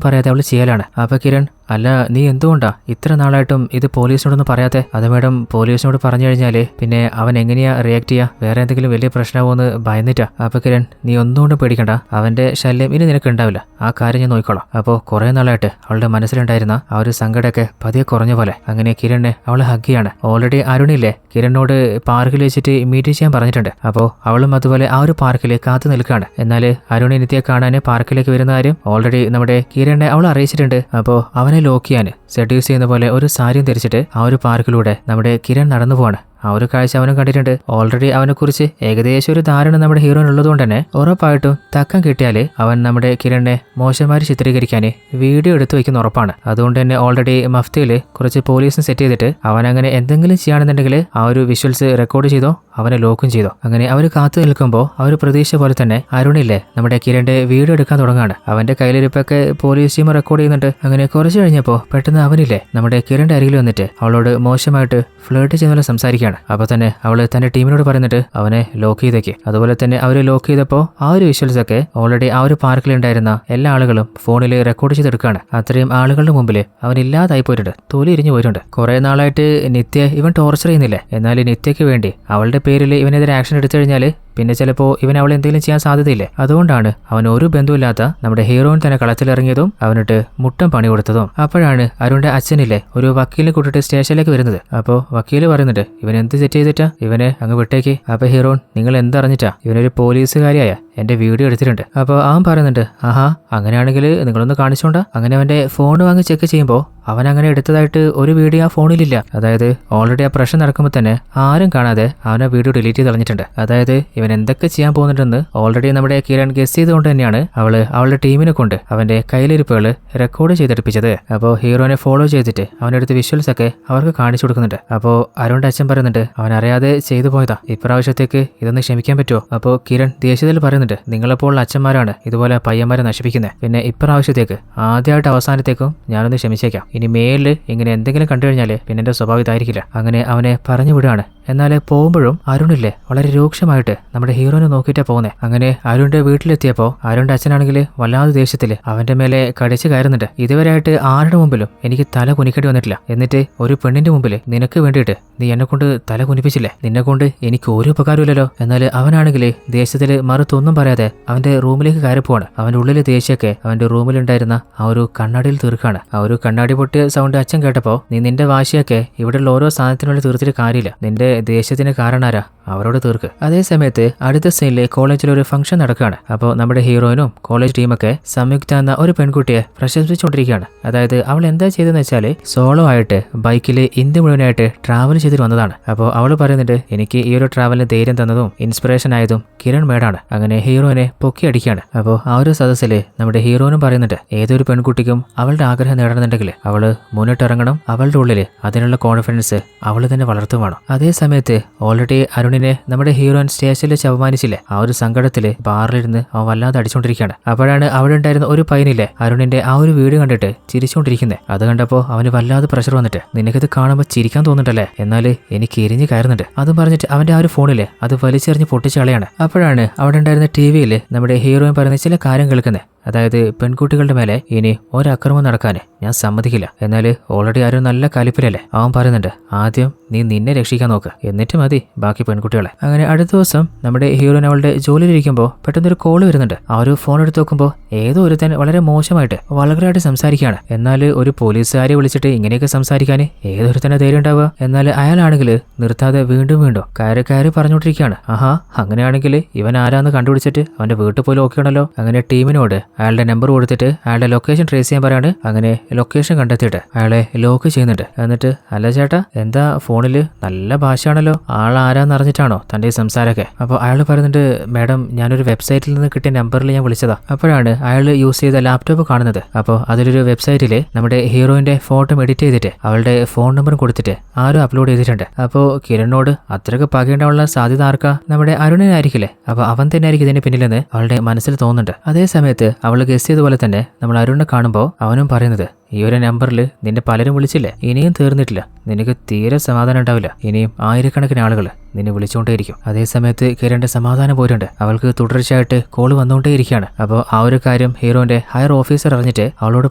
പറയാതെ അവൾ ചെയ്യലാണ്. അപ്പൊ കിരൺ, അല്ല നീ എന്തുകൊണ്ടാ ഇത്ര നാളായിട്ടും ഇത് പോലീസിനോടൊന്നും പറയാത്തെ? അത് മേഡം, പോലീസിനോട് പറഞ്ഞു കഴിഞ്ഞാല് പിന്നെ അവൻ എങ്ങനെയാ റിയാക്ട് ചെയ്യാ? വേറെ എന്തെങ്കിലും വലിയ പ്രശ്നമാവോന്ന് ഭയന്നിട്ടാ. അപ്പൊ കിരൺ, നീ ഒന്നുകൊണ്ടും പേടിക്കണ്ട, അവന്റെ ശല്യം ഇനി നിനക്ക് ഉണ്ടാവില്ല, ആ കാര്യം ഞാൻ നോക്കിക്കോളാം. അപ്പോൾ കുറെ നാളായിട്ട് അവളുടെ മനസ്സിലുണ്ടായിരുന്ന ആ ഒരു സങ്കടമൊക്കെ പതിയെ കുറഞ്ഞ പോലെ. അങ്ങനെ കിരണിനെ അവളെ ഹഗ് ചെയ്യാണ്. ഓൾറെഡി അരുണില്ലേ കിരണിനോട് പാർക്കിൽ വെച്ചിട്ട് മീറ്റ് ചെയ്യാൻ പറഞ്ഞിട്ടുണ്ട്. അപ്പോൾ അവളും അതുപോലെ ആ ഒരു പാർക്കിൽ കാത്തു നിൽക്കുകയാണ്. എന്നാൽ അരുൺ നിത്യയെ കാണാൻ പാർക്കിലേക്ക് വരുന്ന കാര്യം ഓൾറെഡി നമ്മുടെ കിരണിനെ അവൾ അറിയിച്ചിട്ടുണ്ട്. അപ്പോൾ അവനെ ലോക്ക് ചെയ്യാൻ സെഡ്യൂസ് ചെയ്യുന്ന പോലെ ഒരു സാരിയും ധരിച്ചിട്ട് ആ ഒരു പാർക്കിലൂടെ നമ്മുടെ കിരൺ നടന്നു പോവാണ്. ആ ഒരു കാഴ്ച അവനും കണ്ടിട്ടുണ്ട്. ഓൾറെഡി അവനെക്കുറിച്ച് ഏകദേശം ഒരു ധാരണ നമ്മുടെ ഹീറോയിൻ ഉള്ളതുകൊണ്ട് തന്നെ ഉറപ്പായിട്ടും തക്കം കിട്ടിയാൽ അവൻ നമ്മുടെ കിരണിനെ മോശമായി ചിത്രീകരിക്കാൻ വീഡിയോ എടുത്തു വയ്ക്കുന്ന ഉറപ്പാണ്. അതുകൊണ്ട് തന്നെ ഓൾറെഡി മഫ്തിയിൽ കുറച്ച് പോലീസിനെ സെറ്റ് ചെയ്തിട്ട് അവൻ അങ്ങനെ എന്തെങ്കിലും ചെയ്യുകയാണെന്നുണ്ടെങ്കിൽ ആ ഒരു വിഷ്വൽസ് റെക്കോർഡ് ചെയ്തോ അവനെ ലോക്കും ചെയ്തോ. അങ്ങനെ അവർ കാത്തു നിൽക്കുമ്പോൾ അവർ പ്രതീക്ഷ പോലെ തന്നെ അരുണില്ലേ നമ്മുടെ കിരണിന്റെ വീഡിയോ എടുക്കാൻ തുടങ്ങാണ്. അവന്റെ കയ്യിലിരിപ്പൊക്കെ പോലീസ് ടീം റെക്കോർഡ് ചെയ്യുന്നുണ്ട്. അങ്ങനെ കുറച്ച് കഴിഞ്ഞപ്പോൾ പെട്ടെന്ന് അവനില്ലേ നമ്മുടെ കിരണിന്റെ അരികിൽ വന്നിട്ട് അവളോട് മോശമായിട്ട് ഫ്ലേർട്ട് ചെയ്യുന്ന സംസാരിക്കുകയാണ്. അപ്പൊ തന്നെ അവള് തന്റെ ടീമിനോട് പറയുന്നിട്ട് അവനെ ലോക്ക് ചെയ്തേക്ക്. അതുപോലെ തന്നെ അവര് ലോക്ക് ചെയ്തപ്പോൾ ആ ഒരു വിഷ്വൽസ് ഒക്കെ ഓൾറെഡി ആ ഒരു പാർക്കിൽ ഉണ്ടായിരുന്ന എല്ലാ ആളുകളും ഫോണിൽ റെക്കോർഡ് ചെയ്തെടുക്കുകയാണ്. അത്രയും ആളുകളുടെ മുമ്പിൽ അവൻ ഇല്ലാതായി പോയിട്ടുണ്ട്, തൊലി ഇരിഞ്ഞു പോയിട്ടുണ്ട്. കുറെ നാളായിട്ട് നിത്യ ഇവൻ ടോർച്ചർ ചെയ്യുന്നില്ലേ, എന്നാൽ നിത്യയ്ക്ക് വേണ്ടി അവളുടെ പേരിൽ ഇവനെതിരെ ആക്ഷൻ എടുത്തു കഴിഞ്ഞാൽ പിന്നെ ചിലപ്പോൾ ഇവൻ അവളെ എന്തെങ്കിലും ചെയ്യാൻ സാധ്യതയില്ലേ. അതുകൊണ്ടാണ് അവൻ ഒരു ബന്ധുവില്ലാത്ത നമ്മുടെ ഹീറോയിൻ തന്നെ കളത്തിലിറങ്ങിയതും അവനിട്ട് മുട്ടം പണി കൊടുത്തതും. അപ്പോഴാണ് അരുണിന്റെ അച്ഛനില്ലേ ഒരു വക്കീലിനെ കൂട്ടിട്ട് സ്റ്റേഷനിലേക്ക് വരുന്നത്. അപ്പോൾ വക്കീല് പറയുന്നുണ്ട് ഇവൻ എന്ത് തെറ്റ് ചെയ്തിട്ടാ ഇവനെ അങ്ങ് വിട്ടേക്ക്. അപ്പൊ ഹീറോയിൻ നിങ്ങൾ എന്തറിഞ്ഞിട്ടാ ഇവനൊരു പോലീസുകാരിയായ എന്റെ വീഡിയോ എടുത്തിട്ടുണ്ട്. അപ്പോൾ അവൻ പറയുന്നുണ്ട് ആഹാ അങ്ങനെയാണെങ്കിൽ നിങ്ങളൊന്ന് കാണിച്ചോണ്ടാ. അങ്ങനെ അവന്റെ ഫോൺ വാങ്ങി ചെക്ക് ചെയ്യുമ്പോൾ അവൻ അങ്ങനെ എടുത്തതായിട്ട് ഒരു വീഡിയോ ആ ഫോണിലില്ല. അതായത് ഓൾറെഡി ആ പ്രശ്നം നടക്കുമ്പോൾ തന്നെ ആരും കാണാതെ അവനെ വീഡിയോ ഡിലീറ്റ് ചെയ്ത് കളഞ്ഞിട്ടുണ്ട്. അതായത് ഇവൻ എന്തൊക്കെ ചെയ്യാൻ പോകുന്നുണ്ടെന്ന് ഓൾറെഡി നമ്മുടെ കിരൺ ഗസ് ചെയ്തുകൊണ്ട് തന്നെയാണ് അവളുടെ ടീമിനെ കൊണ്ട് അവന്റെ കയ്യിലിരിപ്പുകൾ റെക്കോർഡ് ചെയ്തെടുപ്പിച്ചത്. അപ്പോൾ ഹീറോനെ ഫോളോ ചെയ്തിട്ട് അവനെടുത്ത് വിഷ്വൽസ് ഒക്കെ അവർക്ക് കാണിച്ചു കൊടുക്കുന്നുണ്ട്. അപ്പോൾ അരുണിന്റെ അച്ഛൻ പറയുന്നുണ്ട് അവൻ അറിയാതെ ചെയ്തു പോയതാ, ഇപ്രാവശ്യത്തേക്ക് ഇതൊന്ന് ക്ഷമിക്കാൻ പറ്റുമോ. അപ്പോൾ കിരൺ ദേഷ്യത്തിൽ പറയുന്നുണ്ട് നിങ്ങളെപ്പോലുള്ള അച്ഛന്മാരാണ് ഇതുപോലെ പയ്യന്മാരെ നശിപ്പിക്കുന്നത്. പിന്നെ ഇപ്രാവശ്യത്തേക്ക് ആദ്യമായിട്ട് അവസാനത്തേക്കും ഞാനൊന്ന് ക്ഷമിച്ചേക്കാം. ഇനി മേലിൽ ഇങ്ങനെ എന്തെങ്കിലും കണ്ടു കഴിഞ്ഞാൽ പിന്നെ എന്റെ സ്വഭാവം ഇതായിരിക്കില്ല. അങ്ങനെ അവനെ പറഞ്ഞു വിടുകയാണ്. എന്നാൽ പോകുമ്പോഴും അരുണില്ലേ വളരെ രൂക്ഷമായിട്ട് നമ്മുടെ ഹീറോനെ നോക്കിയിട്ടാ പോകുന്നത്. അങ്ങനെ അരുണിന്റെ വീട്ടിലെത്തിയപ്പോൾ അരുണിന്റെ അച്ഛനാണെങ്കിൽ വല്ലാതെ ദേഷ്യത്തില് അവന്റെ മേലെ കടിച്ചു കയറുന്നുണ്ട്. ഇതുവരെയായിട്ട് ആരുടെ മുമ്പിലും എനിക്ക് തല കുനിക്കേണ്ടി വന്നിട്ടില്ല. എന്നിട്ട് ഒരു പെണ്ണിന്റെ മുമ്പിൽ നിനക്ക് വേണ്ടിയിട്ട് നീ എന്നെ കൊണ്ട് തല കുനിപ്പിച്ചില്ലേ, നിന്നെ കൊണ്ട് എനിക്ക് ഒരു ഉപകാരമില്ലല്ലോ. എന്നാൽ അവനാണെങ്കിൽ ദേഷ്യത്തില് മറുത്തൊന്നും പറയാതെ അവന്റെ റൂമിലേക്ക് കയറി പോവാണ്. അവന്റെ ഉള്ളിലെ ദേഷ്യമൊക്കെ അവന്റെ റൂമിലുണ്ടായിരുന്ന ആ ഒരു കണ്ണാടിയിൽ തീർക്കാണ്. ആ ഒരു കണ്ണാടി പൊട്ടിയ സൗണ്ട് അച്ഛൻ കേട്ടപ്പോൾ നീ നിന്റെ വാശിയൊക്കെ ഇവിടെയുള്ള ഓരോ സാധനത്തിനുള്ളിൽ തീർത്തിട്ട് കാര്യമില്ല, നിന്റെ ദേഷ്യത്തിന് കാരണാരാ അവരോട് തീർക്ക്. അതേ സമയത്ത് അടുത്ത സീനിലെ കോളേജിൽ ഒരു ഫംഗ്ഷൻ നടക്കുകയാണ്. അപ്പോൾ നമ്മുടെ ഹീറോയിനും കോളേജ് ടീമൊക്കെ സംയുക്ത എന്ന ഒരു പെൺകുട്ടിയെ പ്രശംസിച്ചുകൊണ്ടിരിക്കുകയാണ്. അതായത് അവൾ എന്താ ചെയ്തെന്ന് വെച്ചാൽ സോളോ ആയിട്ട് ബൈക്കിൽ ഇന്ത്യ മുഴുവനായിട്ട് ട്രാവൽ ചെയ്തിട്ട് വന്നതാണ്. അപ്പോൾ അവൾ പറയുന്നുണ്ട് എനിക്ക് ഈ ഒരു ട്രാവലിന് ധൈര്യം തന്നതും ഇൻസ്പിറേഷൻ ആയതും കിരൺ മേഡാണ്. അങ്ങനെ ഹീറോയിനെ പൊക്കി അടിക്കുകയാണ്. അപ്പോൾ ആ ഒരു സദസ്സിൽ നമ്മുടെ ഹീറോയിനും പറയുന്നുണ്ട് ഏതൊരു പെൺകുട്ടിക്കും അവളുടെ ആഗ്രഹം നേടണമെന്നുണ്ടെങ്കിൽ അവള് മുന്നിട്ടിറങ്ങണം, അവളുടെ ഉള്ളിൽ അതിനുള്ള കോൺഫിഡൻസ് അവൾ തന്നെ വളർത്തുവാണ്. അതേ സമയത്ത് ഓൾറെഡി അരുണിനെ നമ്മുടെ ഹീറോയിൻ സ്റ്റേഷനിൽ അപമാനിച്ചില്ലേ, ആ ഒരു സങ്കടത്തില് ബാറിലിരുന്ന് അവൻ വല്ലാതെ അടിച്ചുകൊണ്ടിരിക്കുകയാണ്. അപ്പോഴാണ് അവിടെ ഉണ്ടായിരുന്ന ഒരു പയ്യനില്ലേ അരുണിന്റെ ആ ഒരു വീഡിയോ കണ്ടിട്ട് ചിരിച്ചുകൊണ്ടിരിക്കുന്നത്. അത് കണ്ടപ്പോൾ അവന് വല്ലാതെ പ്രഷർ വന്നിട്ട് നിനക്കിത് കാണുമ്പോൾ ചിരിക്കാൻ തോന്നുന്നുണ്ടല്ലേ, എന്നാൽ എനിക്ക് എരിഞ്ഞ് കയറുന്നുണ്ട്. അതും പറഞ്ഞിട്ട് അവന്റെ ആ ഒരു ഫോണില് അത് വലിച്ചെറിഞ്ഞ് പൊട്ടിച്ച് കളയാണ്. അപ്പോഴാണ് അവിടെ ഉണ്ടായിരുന്ന ടിവിയിൽ നമ്മുടെ ഹീറോയിൻ പറയുന്ന ചില കാര്യം കേൾക്കുന്നത്. അതായത് പെൺകുട്ടികളുടെ മേലെ ഇനി ഒരക്രമം നടക്കാൻ ഞാൻ സമ്മതിക്കില്ല. എന്നാൽ ഓൾറെഡി ആരും നല്ല കലിപ്പിലല്ലേ. അവൻ പറയുന്നുണ്ട് ആദ്യം നീ നിന്നെ രക്ഷിക്കാൻ നോക്ക്, എന്നിട്ട് മതി ബാക്കി പെൺകുട്ടികളെ. അങ്ങനെ അടുത്ത ദിവസം നമ്മുടെ ഹീറോയിൻ അവളുടെ ജോലിയിലിരിക്കുമ്പോൾ പെട്ടെന്നൊരു കോള് വരുന്നുണ്ട്. ആ ഒരു ഫോൺ എടുത്ത് നോക്കുമ്പോൾ ഏതോ ഒരുത്തൻ വളരെ മോശമായിട്ട് വളരെയായിട്ട് സംസാരിക്കുകയാണ്. എന്നാൽ ഒരു പോലീസുകാരെ വിളിച്ചിട്ട് ഇങ്ങനെയൊക്കെ സംസാരിക്കാൻ ഏതൊരുത്തന്നെ ധൈര്യം ഉണ്ടാവുക. എന്നാൽ അയാളാണെങ്കിൽ നിർത്താതെ വീണ്ടും വീണ്ടും കയറി പറഞ്ഞുകൊണ്ടിരിക്കുകയാണ്. ആഹാ അങ്ങനെയാണെങ്കിൽ ഇവൻ ആരാന്ന് കണ്ടുപിടിച്ചിട്ട് അവന്റെ വീട്ടിൽ പോയി നോക്കിയാണല്ലോ. അങ്ങനെ ടീമിനോട് അയാളുടെ നമ്പർ കൊടുത്തിട്ട് അയാളുടെ ലൊക്കേഷൻ ട്രേസ് ചെയ്യാൻ പറയാണ്. അങ്ങനെ ലൊക്കേഷൻ കണ്ടെത്തിയിട്ട് അയാളെ ലോക്ക് ചെയ്യുന്നുണ്ട്. എന്നിട്ട് അല്ല ചേട്ടാ എന്താ ഫോണിൽ നല്ല ഭാഷയാണല്ലോ, ആൾ ആരാന്ന് അറിഞ്ഞിട്ടാണോ തന്റെ ഈ സംസാരമൊക്കെ. അപ്പോൾ അയാൾ പറയുന്നുണ്ട് മാഡം ഞാനൊരു വെബ്സൈറ്റിൽ നിന്ന് കിട്ടിയ നമ്പറിൽ ഞാൻ വിളിച്ചതാ. അപ്പോഴാണ് അയാൾ യൂസ് ചെയ്ത ലാപ്ടോപ്പ് കാണുന്നത്. അപ്പോൾ അതിലൊരു വെബ്സൈറ്റിൽ നമ്മുടെ ഹീറോയിന്റെ ഫോട്ടോ എഡിറ്റ് ചെയ്തിട്ട് അവളുടെ ഫോൺ നമ്പറും കൊടുത്തിട്ട് ആരും അപ്ലോഡ് ചെയ്തിട്ടുണ്ട്. അപ്പോൾ കിരണിനോട് അത്രയ്ക്ക് പകയുണ്ടാവാനുള്ള സാധ്യത ആർക്കാ, നമ്മുടെ അരുണിനായിരിക്കില്ലേ. അപ്പോൾ അവൻ തന്നെ ആയിരിക്കും ഇതിന് പിന്നിലെന്ന് അവളുടെ മനസ്സിൽ തോന്നുന്നുണ്ട്. അതേ സമയത്ത് അവൾ ഗസ് ചെയ്തതുപോലെ തന്നെ നമ്മൾ അരുണിനെ കാണുമ്പോൾ അവനും പറയുന്നത് ഈ ഒരു നമ്പറിൽ നിന്നെ പലരും വിളിച്ചില്ലേ, ഇനിയും തീർന്നിട്ടില്ല, നിനക്ക് തീരെ സമാധാനം ഉണ്ടാവില്ല, ഇനിയും ആയിരക്കണക്കിന് ആളുകൾ നിന്നെ വിളിച്ചുകൊണ്ടേയിരിക്കും. അതേ സമയത്ത് കിരണിന്റെ സമാധാനം പോയിട്ടുണ്ട്, അവൾക്ക് തുടർച്ചയായിട്ട് കോള് വന്നുകൊണ്ടേയിരിക്കുകയാണ്. അപ്പോൾ ആ ഒരു കാര്യം ഹീറോന്റെ ഹയർ ഓഫീസർ അറിഞ്ഞിട്ട് അവളോട്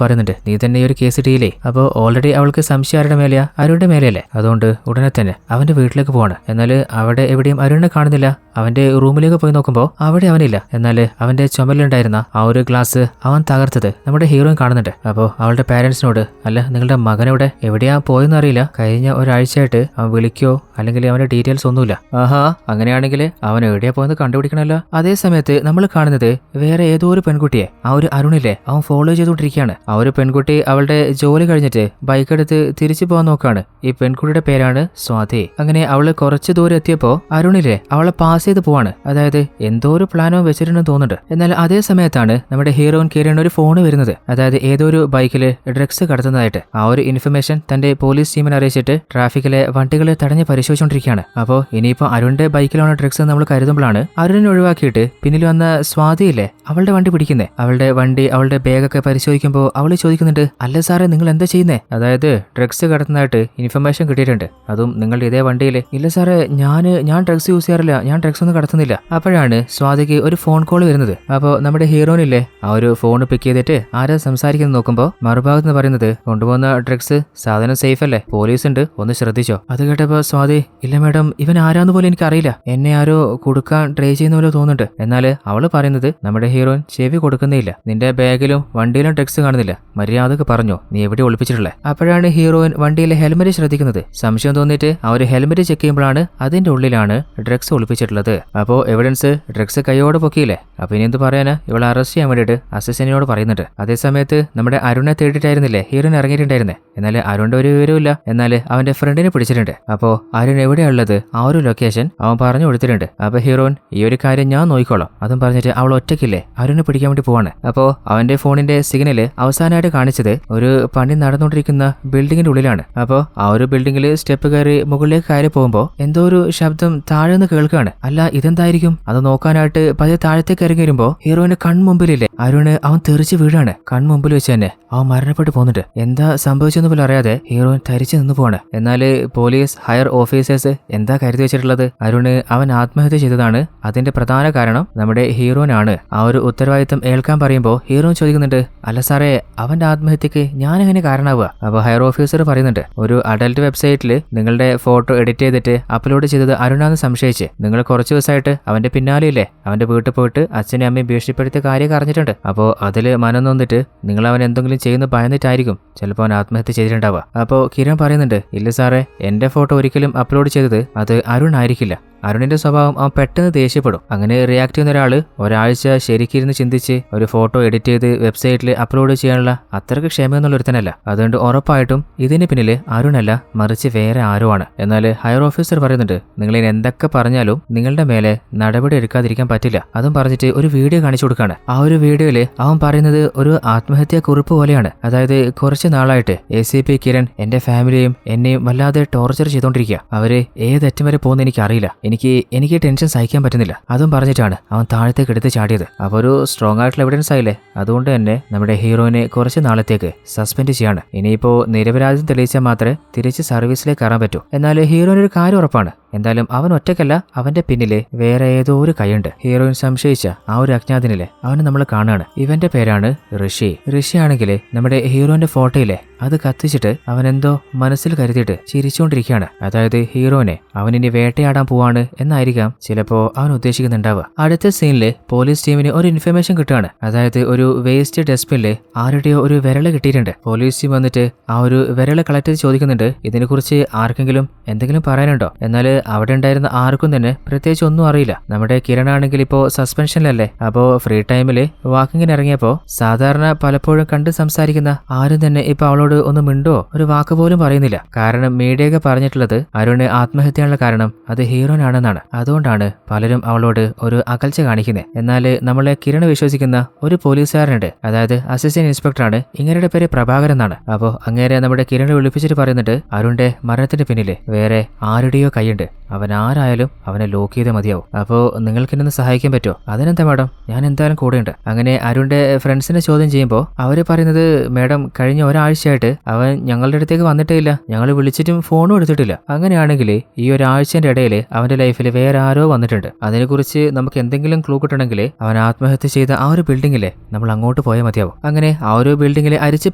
പറയുന്നുണ്ട് നീ തന്നെ ഈ ഒരു കേസ് ഡീലേ. അപ്പോൾ ഓൾറെഡി അവൾക്ക് സംശയം ആരുടെ മേലെയാ, അരുണിന്റെ മേലെയല്ലേ. അതുകൊണ്ട് ഉടനെ തന്നെ അവന്റെ വീട്ടിലേക്ക് പോവാണ്. എന്നാൽ അവിടെ എവിടെയും അരുണിനെ കാണുന്നില്ല. അവന്റെ റൂമിലേക്ക് പോയി നോക്കുമ്പോൾ അവിടെ അവനില്ല. എന്നാൽ അവന്റെ ചുമലിലുണ്ടായിരുന്ന ആ ഒരു ഗ്ലാസ് അവൻ തകർത്തത് നമ്മുടെ ഹീറോയിൻ കാണുന്നുണ്ട്. അപ്പോൾ അവളുടെ പാരന്റ്സിനോട് അല്ല നിങ്ങളുടെ മകനെവിടെ എവിടെയാ പോയെന്ന് അറിയില്ല, കഴിഞ്ഞ ഒരാഴ്ചയായിട്ട് അവൻ വിളിക്കോ അല്ലെങ്കിൽ അവന്റെ ഡീറ്റെയിൽസ് ഒന്നുമില്ല. ആഹാ അങ്ങനെയാണെങ്കിൽ അവൻ എവിടെയാ പോയെന്ന് കണ്ടുപിടിക്കണമല്ലോ. അതേ സമയത്ത് നമ്മൾ കാണുന്നത് വേറെ ഏതോ ഒരു പെൺകുട്ടിയെ ആ ഒരു അരുണില്ലേ അവൻ ഫോളോ ചെയ്തുകൊണ്ടിരിക്കുകയാണ്. ആ ഒരു പെൺകുട്ടി അവളുടെ ജോലി കഴിഞ്ഞിട്ട് ബൈക്ക് എടുത്ത് തിരിച്ചു പോകാൻ നോക്കാണ്. ഈ പെൺകുട്ടിയുടെ പേരാണ് സ്വാതി. അങ്ങനെ അവള് കുറച്ച് ദൂരം എത്തിയപ്പോ അരുണില്ലേ അവളെ പാസ് ചെയ്ത് പോവാണ്. അതായത് എന്തോ ഒരു പ്ലാനോ വെച്ചിട്ടുണ്ടെന്ന് തോന്നുന്നുണ്ട്. എന്നാൽ അതേ സമയത്താണ് നമ്മുടെ ഹീറോയിൻ കിരൺ ഒരു ഫോണ് വരുന്നത്. അതായത് ഏതോ ഒരു ബൈക്കില് ഡ്രഗ്സ് കടത്തുന്നതായിട്ട് ആ ഒരു ഇൻഫർമേഷൻ തന്റെ പോലീസ് ടീമിനെ അറിയിച്ചിട്ട് ട്രാഫിക്കിലെ വണ്ടികളെ തടഞ്ഞ് പരിശോധിച്ചുകൊണ്ടിരിക്കുകയാണ്. അപ്പോൾ ഇനിയിപ്പോ അരുണിന്റെ ബൈക്കിലാണ് ഡ്രഗ്സ് നമ്മൾ കരുതുമ്പോഴാണ് അരുണിനെ ഒഴിവാക്കിയിട്ട് പിന്നിൽ വന്ന സ്വാതിയില്ലേ അവളുടെ വണ്ടി പിടിക്കുന്നേ. അവളുടെ വണ്ടി അവളുടെ ബാഗൊക്കെ പരിശോധിക്കുമ്പോൾ അവള് ചോദിക്കുന്നുണ്ട് അല്ല സാറേ നിങ്ങൾ എന്താ ചെയ്യുന്നേ, അതായത് ഡ്രഗ്സ് കടത്തുന്നതായിട്ട് ഇൻഫർമേഷൻ കിട്ടിയിട്ടുണ്ട്, അതും നിങ്ങളുടെ ഇതേ വണ്ടിയില്. ഇല്ല സാറേ ഞാൻ ഡ്രഗ്സ് യൂസ് ചെയ്യാറില്ല, ഞാൻ ഡ്രഗ്സ് ഒന്നും കടത്തുന്നില്ല. അപ്പോഴാണ് സ്വാതിക്ക് ഒരു ഫോൺ കോൾ വരുന്നത്. അപ്പോൾ നമ്മുടെ ഹീറോയിനില്ലേ ആ ഒരു ഫോൺ പിക്ക് ചെയ്തിട്ട് ആരാ സംസാരിക്കുന്നത് നോക്കുമ്പോൾ മറുഭാഗത്ത് നിന്ന് പറയുന്നത് കൊണ്ടുപോകുന്ന ഡ്രഗ്സ് സാധനം സേഫ് അല്ലേ, പോലീസ് പോലീസ് ഉണ്ട്, ഒന്ന് ശ്രദ്ധിച്ചോ. അത് കേട്ടപ്പോ സ്വാതി, ഇല്ല മാഡം, ഇവൻ ആരാന്ന് പോലും എനിക്കറിയില്ല, എന്നെ ആരോ കൊടുക്കാൻ ട്രൈ ചെയ്യുന്ന പോലെ തോന്നുന്നുണ്ട്. എന്നാല് അവള് പറയുന്നത് നമ്മുടെ ഹീറോയിൻ ചെവി കൊടുക്കുന്നേയില്ല, നിന്റെ ബാഗിലും വണ്ടിയിലും ഡ്രഗ്സ് കാണുന്നില്ല, മര്യാദക്ക് പറഞ്ഞോ നീ എവിടെ ഒളിപ്പിച്ചിട്ടുള്ളത്. അപ്പോഴാണ് ഹീറോയിൻ വണ്ടിയിലെ ഹെൽമെറ്റ് ശ്രദ്ധിക്കുന്നത്. സംശയം തോന്നിയിട്ട് അവർ ഹെൽമെറ്റ് ചെക്ക് ചെയ്യുമ്പോഴാണ് അതിന്റെ ഉള്ളിലാണ് ഡ്രഗ്സ് ഒളിപ്പിച്ചിട്ടുള്ളത്. അപ്പോ എവിഡൻസ് ഡ്രഗ്സ് കൈയോടെ പൊക്കിയില്ലേ. അപ്പൊ ഇനി എന്ത് പറയാനാ, ഇവളെ അറസ്റ്റ് ചെയ്യാൻ വേണ്ടിയിട്ട് അസിസ്റ്റന്റിനോട് പറയുന്നുണ്ട്. അതേസമയത്ത് നമ്മുടെ അരുണിനെ തേടിയിട്ടായിരുന്നില്ലേ ഹീറോയിൻ ഇറങ്ങിയിട്ടുണ്ടായിരുന്നേ. എന്നാൽ അരുണിന്റെ ഒരു വിവരമില്ല. എന്നാൽ അവന്റെ ഫ്രണ്ടിനെ പിടിച്ചിട്ടുണ്ട്. അപ്പോ അരുൺ എവിടെയുള്ളത് ആ ഒരു ലൊക്കേഷൻ അവൻ പറഞ്ഞു കൊടുത്തിട്ടുണ്ട്. അപ്പൊ ഹീറോയിൻ ഈ ഒരു കാര്യം ഞാൻ നോക്കിക്കോളാം അതും പറഞ്ഞിട്ട് അവൾ ഒറ്റയ്ക്കില്ലേ അരുണിനെ പിടിക്കാൻ വേണ്ടി പോവാണ്. അപ്പോ അവന്റെ ഫോണിന്റെ സിഗ്നല് അവസാനമായിട്ട് കാണിച്ചത് ഒരു പണി നടന്നുകൊണ്ടിരിക്കുന്ന ബിൽഡിങ്ങിന്റെ ഉള്ളിലാണ്. അപ്പോ ആ ഒരു ബിൽഡിങ്ങിൽ സ്റ്റെപ്പ് കയറി മുകളിലേക്ക് കയറി പോകുമ്പോ എന്തോ ഒരു ശബ്ദം താഴെ നിന്ന് കേൾക്കുകയാണ്. അല്ല ഇതെന്തായിരിക്കും? അത് നോക്കാനായിട്ട് പതിയെ താഴത്തേക്ക് ഇറങ്ങി വരുമ്പോ ഹീറോയിന്റെ കൺമുമ്പിലില്ലേ അരുണ് അവൻ തെറിച്ച് വീഴാണ്. കൺമുമ്പിൽ വെച്ച് തന്നെ അവൻ മരണപ്പെട്ടു പോകുന്നുണ്ട്. എന്താ സംഭവിച്ചെന്ന് പോലും അറിയാതെ ഹീറോയിൻ തരിച്ചു നിന്ന് പോവാണ്. എന്നാല് പോലീസ് ഹയർ ഓഫീസേഴ്സ് എന്താ കരുതി വെച്ചിട്ടുള്ളത്, അരുണ് അവൻ ആത്മഹത്യ ചെയ്തതാണ്, അതിന്റെ പ്രധാന കാരണം നമ്മുടെ ഹീറോയിനാണ്. ആ ഒരു ഉത്തരവാദിത്തം ഏൽക്കാൻ പറയുമ്പോൾ ഹീറോയിൻ ചോദിക്കുന്നുണ്ട്, അല്ല സാറേ അവന്റെ ആത്മഹത്യക്ക് ഞാൻ എങ്ങനെ കാരണമാവുക? അപ്പൊ ഹയർ ഓഫീസർ പറയുന്നുണ്ട്, ഒരു അഡൽട്ട് വെബ്സൈറ്റിൽ നിങ്ങളുടെ ഫോട്ടോ എഡിറ്റ് ചെയ്തിട്ട് അപ്ലോഡ് ചെയ്തത് അരുണാന്ന് സംശയിച്ച് നിങ്ങൾ കുറച്ച് ദിവസമായിട്ട് അവന്റെ പിന്നാലെയില്ലേ അവന്റെ വീട്ടിൽ പോയിട്ട് അച്ഛനെ അമ്മയും ഭീഷണിപ്പെടുത്തിയ കാര്യം അറിഞ്ഞിട്ടുണ്ട്. അപ്പോൾ അതില് മനം നൊന്നിട്ട് നിങ്ങൾ അവൻ എന്തെങ്കിലും ചെയ്യുന്ന ഭയന്നിട്ടായിരിക്കും ചിലപ്പോൾ അവൻ ആത്മഹത്യ ചെയ്തിട്ടുണ്ടാവുക. അപ്പോൾ കിരൺ പറയുന്നുണ്ട്, ഇല്ല സാറേ എന്റെ ഫോട്ടോ ഒരിക്കലും അപ്ലോഡ് ചെയ്തത് അത് അരുൺ ആയിരിക്കില്ല. അരുണിന്റെ സ്വഭാവം അവൻ പെട്ടെന്ന് ദേഷ്യപ്പെടും. അങ്ങനെ റിയാക്ട് ചെയ്യുന്ന ഒരാള് ഒരാഴ്ച ശരിക്കിരുന്ന് ചിന്തിച്ച് ഒരു ഫോട്ടോ എഡിറ്റ് ചെയ്ത് വെബ്സൈറ്റിൽ അപ്ലോഡ് ചെയ്യാനുള്ള അത്രയ്ക്ക് ക്ഷമയെന്നുള്ള ഒരുത്തനല്ല. അതുകൊണ്ട് ഉറപ്പായിട്ടും ഇതിന് പിന്നില് അരുണല്ല മറിച്ച് വേറെ ആരോ ആണ്. എന്നാൽ ഹയർ ഓഫീസർ പറയുന്നുണ്ട്, നിങ്ങൾ ഇനി എന്തൊക്കെ പറഞ്ഞാലും നിങ്ങളുടെ മേലെ നടപടി എടുക്കാതിരിക്കാൻ പറ്റില്ല. അതും പറഞ്ഞിട്ട് ഒരു വീഡിയോ കാണിച്ചു കൊടുക്കാണ്. ആ ഒരു വീഡിയോയില് അവൻ പറയുന്നത് ഒരു ആത്മഹത്യാ കുറിപ്പ് പോലെയാണ്. അതായത് കുറച്ച് നാളായിട്ട് ACP കിരൺ എന്റെ ഫാമിലിയെയും എന്നെയും വല്ലാതെ ടോർച്ചർ ചെയ്തോണ്ടിരിക്കുക. അവര് ഏതറ്റം വരെ പോകുന്ന എനിക്ക് അറിയില്ല, എനിക്ക് ടെൻഷൻ സഹിക്കാൻ പറ്റുന്നില്ല. അതും പറഞ്ഞിട്ടാണ് അവൻ താഴത്തേക്ക് എടുത്ത് ചാടിയത്. അപ്പൊ ഒരു സ്ട്രോങ് ആയിട്ടുള്ള എവിഡൻസ് ആയില്ലേ. അതുകൊണ്ട് തന്നെ നമ്മുടെ ഹീറോയിനെ കുറച്ച് നാളത്തേക്ക് സസ്പെൻഡ് ചെയ്യാണ്. ഇനിയിപ്പോ നിരപരാധിത്വം തെളിയിച്ചാൽ മാത്രമേ തിരിച്ച് സർവീസിലേക്ക് കയറാൻ പറ്റൂ. എന്നാൽ ഹീറോയിന് ഒരു കാര്യം ഉറപ്പാണ്, എന്തായാലും അവൻ ഒറ്റയ്ക്കല്ല, അവന്റെ പിന്നില് വേറെ ഏതോ ഒരു കൈയുണ്ട്. ഹീറോയിൻ സംശയിച്ച ആ ഒരു അജ്ഞാതനിലെ അവനെ നമ്മൾ കാണുകയാണ്. ഇവന്റെ പേരാണ് ഋഷി ആണെങ്കില് നമ്മുടെ ഹീറോയിന്റെ ഫോട്ടോയിലെ അത് കത്തിച്ചിട്ട് അവൻ എന്തോ മനസ്സിൽ കരുതിയിട്ട് ചിരിച്ചുകൊണ്ടിരിക്കുകയാണ്. അതായത് ഹീറോനെ അവൻ ഇനി വേട്ടയാടാൻ പോവാണ് എന്നായിരിക്കാം ചിലപ്പോ അവൻ ഉദ്ദേശിക്കുന്നുണ്ടാവുക. അടുത്ത സീനില് പോലീസ് ടീമിന് ഒരു ഇൻഫർമേഷൻ കിട്ടുകയാണ്. അതായത് ഒരു വേസ്റ്റ് ഡസ്റ്റ്ബിനില് ആരുടെയോ ഒരു വിരല് കിട്ടിയിട്ടുണ്ട്. പോലീസ് ടീം വന്നിട്ട് ആ ഒരു വിരല് കളക്ട് ചെയ്ത് ചോദിക്കുന്നുണ്ട്, ഇതിനെക്കുറിച്ച് ആർക്കെങ്കിലും എന്തെങ്കിലും പറയാനുണ്ടോ? എന്നാൽ അവിടെ ഉണ്ടായിരുന്ന ആർക്കും തന്നെ പ്രത്യേകിച്ച് ഒന്നും അറിയില്ല. നമ്മുടെ കിരൺ ആണെങ്കിൽ ഇപ്പോ സസ്പെൻഷനിലല്ലേ. അപ്പോ ഫ്രീ ടൈമില് വാക്കിങ്ങിന് ഇറങ്ങിയപ്പോ സാധാരണ പലപ്പോഴും കണ്ട് സംസാരിക്കുന്ന ആരും തന്നെ ഇപ്പൊ അവളോട് ഒന്ന് മിണ്ടോ ഒരു വാക്ക് പോലും പറയുന്നില്ല. കാരണം മീഡിയയൊക്കെ പറഞ്ഞിട്ടുള്ളത് അരുണ് ആത്മഹത്യയുള്ള കാരണം അത് ഹീറോനാണെന്നാണ്. അതുകൊണ്ടാണ് പലരും അവളോട് ഒരു അകൽച്ച കാണിക്കുന്നത്. എന്നാൽ നമ്മളെ കിരൺ വിശ്വസിക്കുന്ന ഒരു പോലീസുകാരനുണ്ട്, അതായത് അസിസ്റ്റന്റ് ഇൻസ്പെക്ടറാണ്. ഇങ്ങനെയുടെ പേര് പ്രഭാകരൻ എന്നാണ്. അപ്പോ അങ്ങേരെ നമ്മുടെ കിരൺ വിളിപ്പിച്ചിട്ട് പറയുന്നുണ്ട്, അരുണിന്റെ മരണത്തിന് പിന്നില് വേറെ ആരുടെയോ കൈയുണ്ട്, അവൻ ആരായാലും അവനെ ലോക്ക് ചെയ്തേ മതിയാവും. അപ്പോ നിങ്ങൾക്ക് എന്നെ സഹായിക്കാൻ പറ്റുമോ? അതിനെന്താ മാഡം, ഞാൻ എന്തായാലും കൂടെയുണ്ട്. അങ്ങനെ അരുണിന്റെ ഫ്രണ്ട്സിനെ ചോദ്യം ചെയ്യുമ്പോൾ അവര് പറയുന്നത്, മേഡം കഴിഞ്ഞ ഒരാഴ്ചയായിട്ട് അവൻ ഞങ്ങളുടെ അടുത്തേക്ക് വന്നിട്ടേ ഇല്ല, ഞങ്ങൾ വിളിച്ചിട്ടും ഫോണും എടുത്തിട്ടില്ല. അങ്ങനെയാണെങ്കിൽ ഈ ഒരാഴ്ചന്റെ ഇടയിൽ അവന്റെ ലൈഫിൽ വേറെ ആരോ വന്നിട്ടുണ്ട്. അതിനെക്കുറിച്ച് നമുക്ക് എന്തെങ്കിലും ക്ലൂ കിട്ടണമെങ്കിൽ അവൻ ആത്മഹത്യ ചെയ്ത ആ ഒരു ബിൽഡിങ്ങിലെ നമ്മൾ അങ്ങോട്ട് പോയാൽ മതിയാവും. അങ്ങനെ ആ ഒരു ബിൽഡിങ്ങിൽ അരിച്ച്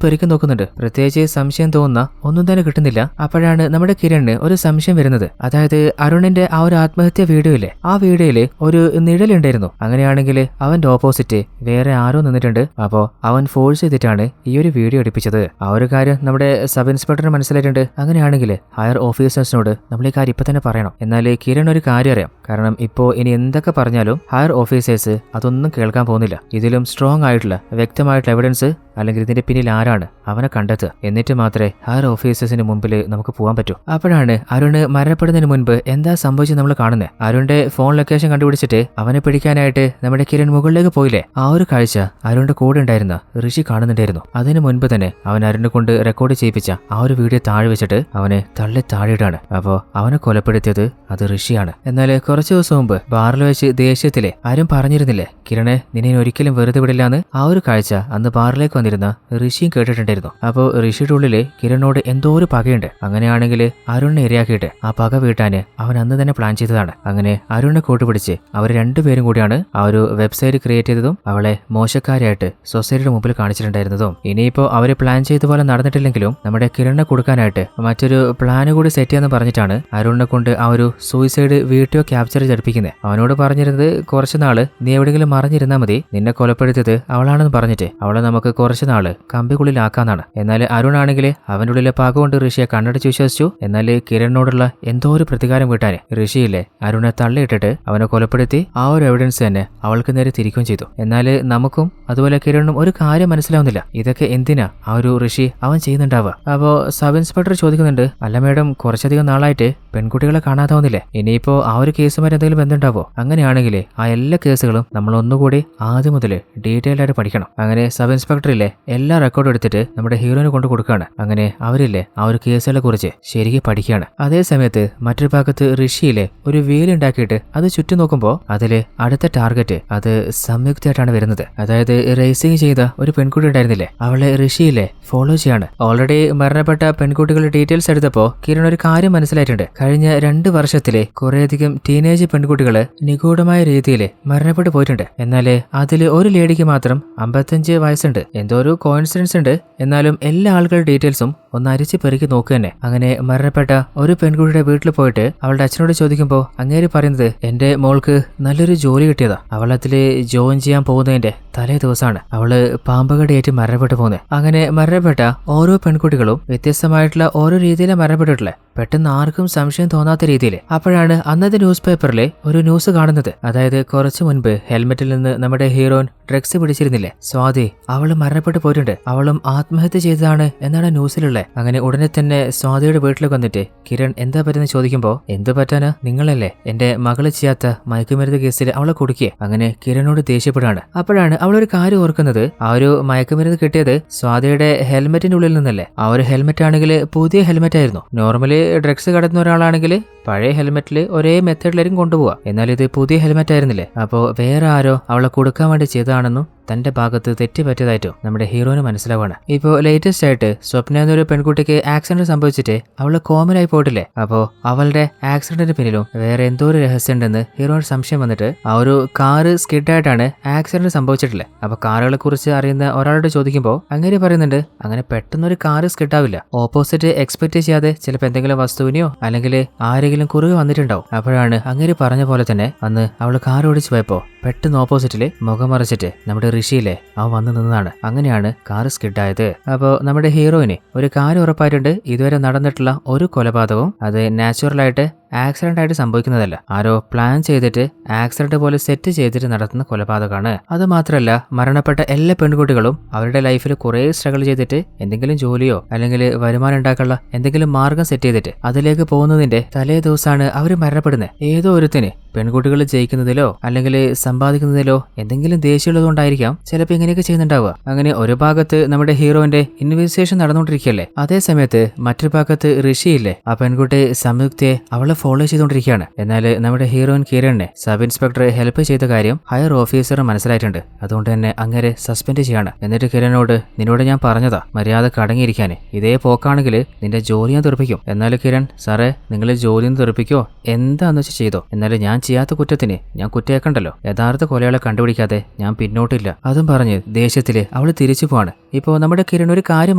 പെരുക്കി നോക്കുന്നുണ്ട്. പ്രത്യേകിച്ച് സംശയം തോന്നുന്ന ഒന്നും തന്നെ കിട്ടുന്നില്ല. അപ്പോഴാണ് നമ്മുടെ കിരണിന് ഒരു സംശയം വരുന്നത്. അതായത് അരുണിന്റെ ആ ഒരു ആത്മഹത്യ വീഡിയോയിലെ ആ വീഡിയോയില് ഒരു നിഴലുണ്ടായിരുന്നു. അങ്ങനെയാണെങ്കിൽ അവന്റെ ഓപ്പോസിറ്റ് വേറെ ആരോ നിന്നിട്ടുണ്ട്. അപ്പോ അവൻ ഫോഴ്സ് ചെയ്തിട്ടാണ് ഈ ഒരു വീഡിയോ എടുപ്പിച്ചത്. ആ ഒരു കാര്യം നമ്മുടെ സബ് ഇൻസ്പെക്ടറിന് മനസ്സിലായിട്ടുണ്ട്. അങ്ങനെയാണെങ്കിൽ ഹയർ ഓഫീസേഴ്സിനോട് നമ്മൾ ഈ കാര്യം ഇപ്പൊ തന്നെ പറയണം. എന്നാൽ കിരൺ ഒരു കാര്യം അറിയാം, കാരണം ഇപ്പോ ഇനി എന്തൊക്കെ പറഞ്ഞാലും ഹയർ ഓഫീസേഴ്സ് അതൊന്നും കേൾക്കാൻ പോകുന്നില്ല. ഇതിലും സ്ട്രോങ് ആയിട്ടുള്ള വ്യക്തമായിട്ടുള്ള എവിഡൻസ് അല്ലെങ്കിൽ ഇതിന്റെ പിന്നിൽ ആരാണ് അവനെ കണ്ടെത്തുക, എന്നിട്ട് മാത്രമേ ഹയർ ഓഫീസേഴ്സിന് മുമ്പിൽ നമുക്ക് പോകാൻ പറ്റൂ. അപ്പോഴാണ് അരുണ് മരണപ്പെടുന്നതിന് മുൻപ് എന്താ സംഭവിച്ചത് നമ്മൾ കാണുന്നത്. അരുണിന്റെ ഫോൺ ലൊക്കേഷൻ കണ്ടുപിടിച്ചിട്ട് അവനെ പിടിക്കാനായിട്ട് നമ്മുടെ കിരൺ മുകളിലേക്ക് പോയില്ലേ. ആ ഒരു കാഴ്ച അരുണിന്റെ കൂടെ ഉണ്ടായിരുന്ന ഋഷി കാണുന്നുണ്ടായിരുന്നു. അതിനു മുൻപ് തന്നെ അവൻ അരുണിനെ കൊണ്ട് റെക്കോർഡ് ചെയ്യിപ്പിച്ച ആ ഒരു വീഡിയോ താഴെ വെച്ചിട്ട് അവനെ തള്ളി താഴെയിടാണ്. അപ്പോ അവനെ കൊലപ്പെടുത്തിയത് അത് ഋഷിയാണ്. എന്നാൽ കുറച്ചു ദിവസം മുമ്പ് ബാറിൽ വെച്ച് ദേഷ്യത്തിലെ ആരും പറഞ്ഞിരുന്നില്ലേ കിരണെ നിന്നെ ഒരിക്കലും വെറുതെ വിടില്ലാന്ന്. ആ ഒരു കാഴ്ച അന്ന് ബാറിലേക്ക് വന്നിരുന്ന ഋഷിയും കേട്ടിട്ടുണ്ടായിരുന്നു. അപ്പോൾ ഋഷിയുടെ ഉള്ളില് കിരണിനോട് എന്തോ ഒരു പകയുണ്ട്. അങ്ങനെയാണെങ്കിൽ അരുണിനെ ഇരയാക്കിയിട്ട് ആ പക വീട്ടാന് അവൻ അന്ന് തന്നെ പ്ലാൻ ചെയ്തതാണ്. അങ്ങനെ അരുണിനെ കൂട്ടുപിടിച്ച് അവർ രണ്ടുപേരും കൂടിയാണ് ആ ഒരു വെബ്സൈറ്റ് ക്രിയേറ്റ് ചെയ്തതും അവളെ മോശക്കാരായിട്ട് സൊസൈറ്റിയുടെ മുമ്പിൽ കാണിച്ചിട്ടുണ്ടായിരുന്നതും. ഇനിയിപ്പോ അവര് പ്ലാൻ ചെയ്ത പോലെ നടന്നിട്ടില്ലെങ്കിലും നമ്മുടെ കിരണിനെ കൊടുക്കാനായിട്ട് മറ്റൊരു പ്ലാൻ കൂടി സെറ്റ് ചെയ്യാന്ന് പറഞ്ഞിട്ടാണ് അരുണിനെ കൊണ്ട് ആ ഒരു സൂയിസൈഡ് വീഡിയോ ക്യാപ്ചർ ചെയ്യിപ്പിക്കുന്നത്. അവനോട് പറഞ്ഞിരുന്നത് കുറച്ചു നാള് നീ എവിടെയെങ്കിലും മറിഞ്ഞിരുന്നാൽ മതി, നിന്നെ കൊലപ്പെടുത്തിയത് അവളാണെന്ന് പറഞ്ഞിട്ട് അവളെ നമുക്ക് കുറച്ചു നാള് കമ്പിക്കുള്ളിലാക്കാന്നാണ്. എന്നാൽ അരുണാണെങ്കിൽ അവന്റെ ഉള്ളിലെ പക കൊണ്ട് ഋഷിയെ കണ്ണടച്ച് വിശ്വസിച്ചു. എന്നാൽ കിരണിനോടുള്ള എന്തോ ഒരു പ്രതികാരം വീട്ടാന് ഋഷിയില്ലേ അരുണെ തള്ളിയിട്ടിട്ട് അവനെ കൊലപ്പെടുത്തി ആ ഒരു എവിഡൻസ് തന്നെ അവൾക്ക് നേരെ തിരിക്കുകയും ചെയ്തു. എന്നാൽ നമുക്കും അതുപോലെ കിരണിനും ഒരു കാര്യം മനസ്സിലാവുന്നില്ല, ഇതൊക്കെ എന്തിനാ ആ ഒരു ഋഷി അവൻ ചെയ്യുന്നുണ്ടാവുക. അപ്പോ സബ് ഇൻസ്പെക്ടർ ചോദിക്കുന്നുണ്ട്, അല്ല മേഡം കുറച്ചധികം നാളായിട്ട് പെൺകുട്ടികളെ കാണാതാവുന്നില്ലേ, ഇനിയിപ്പോ ആ ഒരു കേസുമായിട്ട് എന്തെങ്കിലും ബന്ധമുണ്ടാവോ? അങ്ങനെയാണെങ്കിൽ ആ എല്ലാ കേസുകളും നമ്മൾ ഒന്നുകൂടി ആദ്യം മുതൽ ഡീറ്റെയിൽ ആയിട്ട് പഠിക്കണം. അങ്ങനെ സബ് ഇൻസ്പെക്ടറില്ലേ എല്ലാ റെക്കോർഡും എടുത്തിട്ട് നമ്മുടെ ഹീറോയിനെ കൊണ്ട് കൊടുക്കുകയാണ്. അങ്ങനെ അവരില്ലേ ആ ഒരു കേസുകളെ കുറിച്ച് ശരിക്കും പഠിക്കുകയാണ്. അതേ സമയത്ത് മറ്റൊരു ഭാഗത്ത് ഋഷിയിലെ ഒരു വീലുണ്ടാക്കിയിട്ട് അത് ചുറ്റും നോക്കുമ്പോൾ അതില് അടുത്ത ടാർഗറ്റ് അത് സംയുക്തമായിട്ടാണ് വരുന്നത്. അതായത് റേസിംഗ് ചെയ്ത ഒരു പെൺകുട്ടി ഉണ്ടായിരുന്നില്ലേ, അവളെ ഋഷിയിലെ ഫോളോ ചെയ്യാണ്. ഓൾറെഡി മരണപ്പെട്ട പെൺകുട്ടികളുടെ ഡീറ്റെയിൽസ് എടുത്തപ്പോൾ കിരൺ ഒരു കാര്യം മനസ്സിലായിട്ടുണ്ട്. കഴിഞ്ഞ 2 വർഷത്തിലെ കുറേയധികം ടീനേജ് പെൺകുട്ടികള് നിഗൂഢമായ രീതിയിൽ മരണപ്പെട്ടു പോയിട്ടുണ്ട്. എന്നാല് അതില് ഒരു ലേഡിക്ക് മാത്രം 55 വയസ്സുണ്ട്. എന്തോ ഒരു കോയിൻസിഡൻസ് ഉണ്ട്. എന്നാലും എല്ലാ ആളുകളുടെ ഡീറ്റെയിൽസും ഒന്ന് അരിച്ച് പെറുക്കി നോക്കുക തന്നെ. അങ്ങനെ മരണപ്പെട്ട ഒരു പെൺകുട്ടിയുടെ വീട്ടിൽ പോയിട്ട് അവളുടെ അച്ഛനോട് ചോദിക്കുമ്പോൾ അങ്ങേര് പറയുന്നത് എന്റെ മോൾക്ക് നല്ലൊരു ജോലി കിട്ടിയതാ, അവൾ അതില് ജോയിൻ ചെയ്യാൻ പോകുന്നതിന്റെ തലേ ദിവസമാണ് അവള് പാമ്പകടിയേറ്റ് മരണപ്പെട്ടു പോകുന്നത്. അങ്ങനെ മരണപ്പെട്ട ഓരോ പെൺകുട്ടികളും വ്യത്യസ്തമായിട്ടുള്ള ഓരോ രീതിയിലാണ് മരണപ്പെട്ടിട്ടുള്ളത്. പെട്ടെന്ന് ആർക്കും സംശയം തോന്നാത്ത രീതിയിൽ. അപ്പോഴാണ് അന്നത്തെ ന്യൂസ് പേപ്പറിലെ ഒരു ന്യൂസ് കാണുന്നത്. അതായത് കുറച്ചു മുൻപ് ഹെൽമെറ്റിൽ നിന്ന് നമ്മുടെ ഹീറോയിൻ ഡ്രഗ്സ് പിടിച്ചിരുന്നില്ലേ സ്വാതി, അവള് മരണപ്പെട്ടു പോയിട്ടുണ്ട്, അവളും ആത്മഹത്യ ചെയ്തതാണ് എന്നാണ് ന്യൂസിലുള്ളത്. അങ്ങനെ ഉടനെ തന്നെ സ്വാതിയുടെ വീട്ടിലേക്ക് വന്നിട്ട് കിരൺ എന്താ പറ്റുന്ന ചോദിക്കുമ്പോൾ എന്ത് പറ്റാനാ, നിങ്ങളല്ലേ എന്റെ മകള് ചെയ്യാത്ത മയക്കുമരുന്ന് കേസിൽ അവളെ കൊടുക്കിയേ. അങ്ങനെ കിരണോട് ദേഷ്യപ്പെടാണ്. അപ്പോഴാണ് അവളൊരു കാര്യം ഓർക്കുന്നത്, ആ ഒരു മയക്കുമരുന്ന് കിട്ടിയത് സ്വാതിയുടെ ഹെൽമെറ്റിന്റെ ഉള്ളിൽ നിന്നല്ലേ. ആ ഒരു ഹെൽമെറ്റ് ആണെങ്കിൽ പുതിയ ഹെൽമെറ്റ് ആയിരുന്നു. നോർമലി ഡ്രഗ്സ് കടത്തുന്ന ഒരാളാണെങ്കിൽ പഴയ ഹെൽമെറ്റിൽ ഒരേ മെത്തേഡിലായിരിക്കും കൊണ്ടുപോവാ. എന്നാൽ ഇത് പുതിയ ഹെൽമെറ്റ് ആയിരുന്നില്ലേ. അപ്പോൾ വേറെ ആരോ അവളെ കൊടുക്കാൻ വേണ്ടി ചെയ്തതാണെന്നും തന്റെ ഭാഗത്ത് തെറ്റുപറ്റിയതായിട്ടും നമ്മുടെ ഹീറോന് മനസ്സിലാവാണ്. ഇപ്പോൾ ലേറ്റസ്റ്റ് ആയിട്ട് സ്വപ്ന എന്നൊരു പെൺകുട്ടിക്ക് ആക്സിഡന്റ് സംഭവിച്ചിട്ട് അവള് കോമനായി പോയിട്ടില്ലേ. അപ്പോൾ അവളുടെ ആക്സിഡന്റിന് പിന്നിലും വേറെ എന്തോ ഒരു രഹസ്യം ഉണ്ടെന്ന് ഹീറോന് സംശയം വന്നിട്ട് ആ ഒരു കാറ് സ്കിഡായിട്ടാണ് ആക്സിഡന്റ് സംഭവിച്ചിട്ടില്ലേ. അപ്പൊ കാറുകളെ കുറിച്ച് അറിയുന്ന ഒരാളോട് ചോദിക്കുമ്പോൾ അങ്ങനെ പറയുന്നുണ്ട്, അങ്ങനെ പെട്ടെന്നൊരു കാറ് സ്കിഡാവില്ല, ഓപ്പോസിറ്റ് എക്സ്പെക്ട് ചെയ്യാതെ ചിലപ്പോൾ എന്തെങ്കിലും വസ്തുവിനെയോ അല്ലെങ്കിൽ ആരെങ്കിലും കുറുകെ വന്നിട്ടുണ്ടാവും. അപ്പോഴാണ് അങ്ങനെ പറഞ്ഞ പോലെ തന്നെ അന്ന് അവള് കാർ ഓടിച്ചു പോയപ്പോ പെട്ടെന്ന് ഓപ്പോസിറ്റില് മുഖം മറിച്ചിട്ട് നമ്മുടെ ഋഷിയിലെ അവൻ വന്നു നിന്നതാണ്. അങ്ങനെയാണ് കാർ സ്കിഡായത്. അപ്പോൾ നമ്മുടെ ഹീറോയിന് ഒരു കാര്യം ഉറപ്പായിട്ടുണ്ട്, ഇതുവരെ നടന്നിട്ടുള്ള ഒരു കൊലപാതകവും അത് നാച്ചുറലായിട്ട് ആക്സിഡന്റ് ആയിട്ട് സംഭവിക്കുന്നതല്ല, ആരോ പ്ലാൻ ചെയ്തിട്ട് ആക്സിഡന്റ് പോലെ സെറ്റ് ചെയ്തിട്ട് നടത്തുന്ന കൊലപാതകമാണ്. അത് മാത്രമല്ല മരണപ്പെട്ട എല്ലാ പെൺകുട്ടികളും അവരുടെ ലൈഫിൽ കുറെ സ്ട്രഗിൾ ചെയ്തിട്ട് എന്തെങ്കിലും ജോലിയോ അല്ലെങ്കിൽ വരുമാനം ഉണ്ടാക്കാനുള്ള എന്തെങ്കിലും മാർഗം സെറ്റ് ചെയ്തിട്ട് അതിലേക്ക് പോകുന്നതിന്റെ തലേ ദിവസമാണ് അവർ മരണപ്പെടുന്നത്. ഏതോ ഒരുത്തിന് പെൺകുട്ടികൾ ജയിക്കുന്നതിലോ അല്ലെങ്കിൽ സമ്പാദിക്കുന്നതിലോ എന്തെങ്കിലും ദേഷ്യമുള്ളതുകൊണ്ടായിരിക്കാം ചിലപ്പോൾ ഇങ്ങനെയൊക്കെ ചെയ്യുന്നുണ്ടാവുക. അങ്ങനെ ഒരു ഭാഗത്ത് നമ്മുടെ ഹീറോയിന്റെ ഇൻവെസ്റ്റിഗേഷൻ നടന്നുകൊണ്ടിരിക്കുകയല്ലേ, അതേ സമയത്ത് മറ്റൊരു ഭാഗത്ത് ഋഷിയില്ലേ ആ പെൺകുട്ടി സംയുക്തയെ അവളെ ഫോളോ ചെയ്തുകൊണ്ടിരിക്കുകയാണ്. എന്നാൽ നമ്മുടെ ഹീറോയിൻ കിരണിനെ സബ് ഇൻസ്പെക്ടർ ഹെൽപ്പ് ചെയ്ത കാര്യം ഹയർ ഓഫീസർ മനസ്സിലായിട്ടുണ്ട്. അതുകൊണ്ട് തന്നെ അങ്ങനെ സസ്പെൻഡ് ചെയ്യാണ്. എന്നിട്ട് കിരണിനോട് നിന്നോട് ഞാൻ പറഞ്ഞതാ മര്യാദ കടങ്ങിയിരിക്കാന്, ഇതേ പോക്കാണെങ്കിൽ നിന്റെ ജോലി ഞാൻ തെറിപ്പിക്കും. എന്നാലും കിരൺ സാറേ നിങ്ങൾ ജോലിന്ന് തെറിപ്പിക്കോ എന്താന്ന് വെച്ചാൽ ചെയ്തോ, എന്നാലും ഞാൻ ചെയ്യാത്ത കുറ്റത്തിന് ഞാൻ കുറ്റേക്കണ്ടല്ലോ, യഥാർത്ഥ കൊലയാളെ കണ്ടുപിടിക്കാതെ ഞാൻ പിന്നോട്ടില്ല. അതും പറഞ്ഞ് ദേഷ്യത്തില് അവള് തിരിച്ചു പോവാണ്. ഇപ്പോൾ നമ്മുടെ കിരൺ ഒരു കാര്യം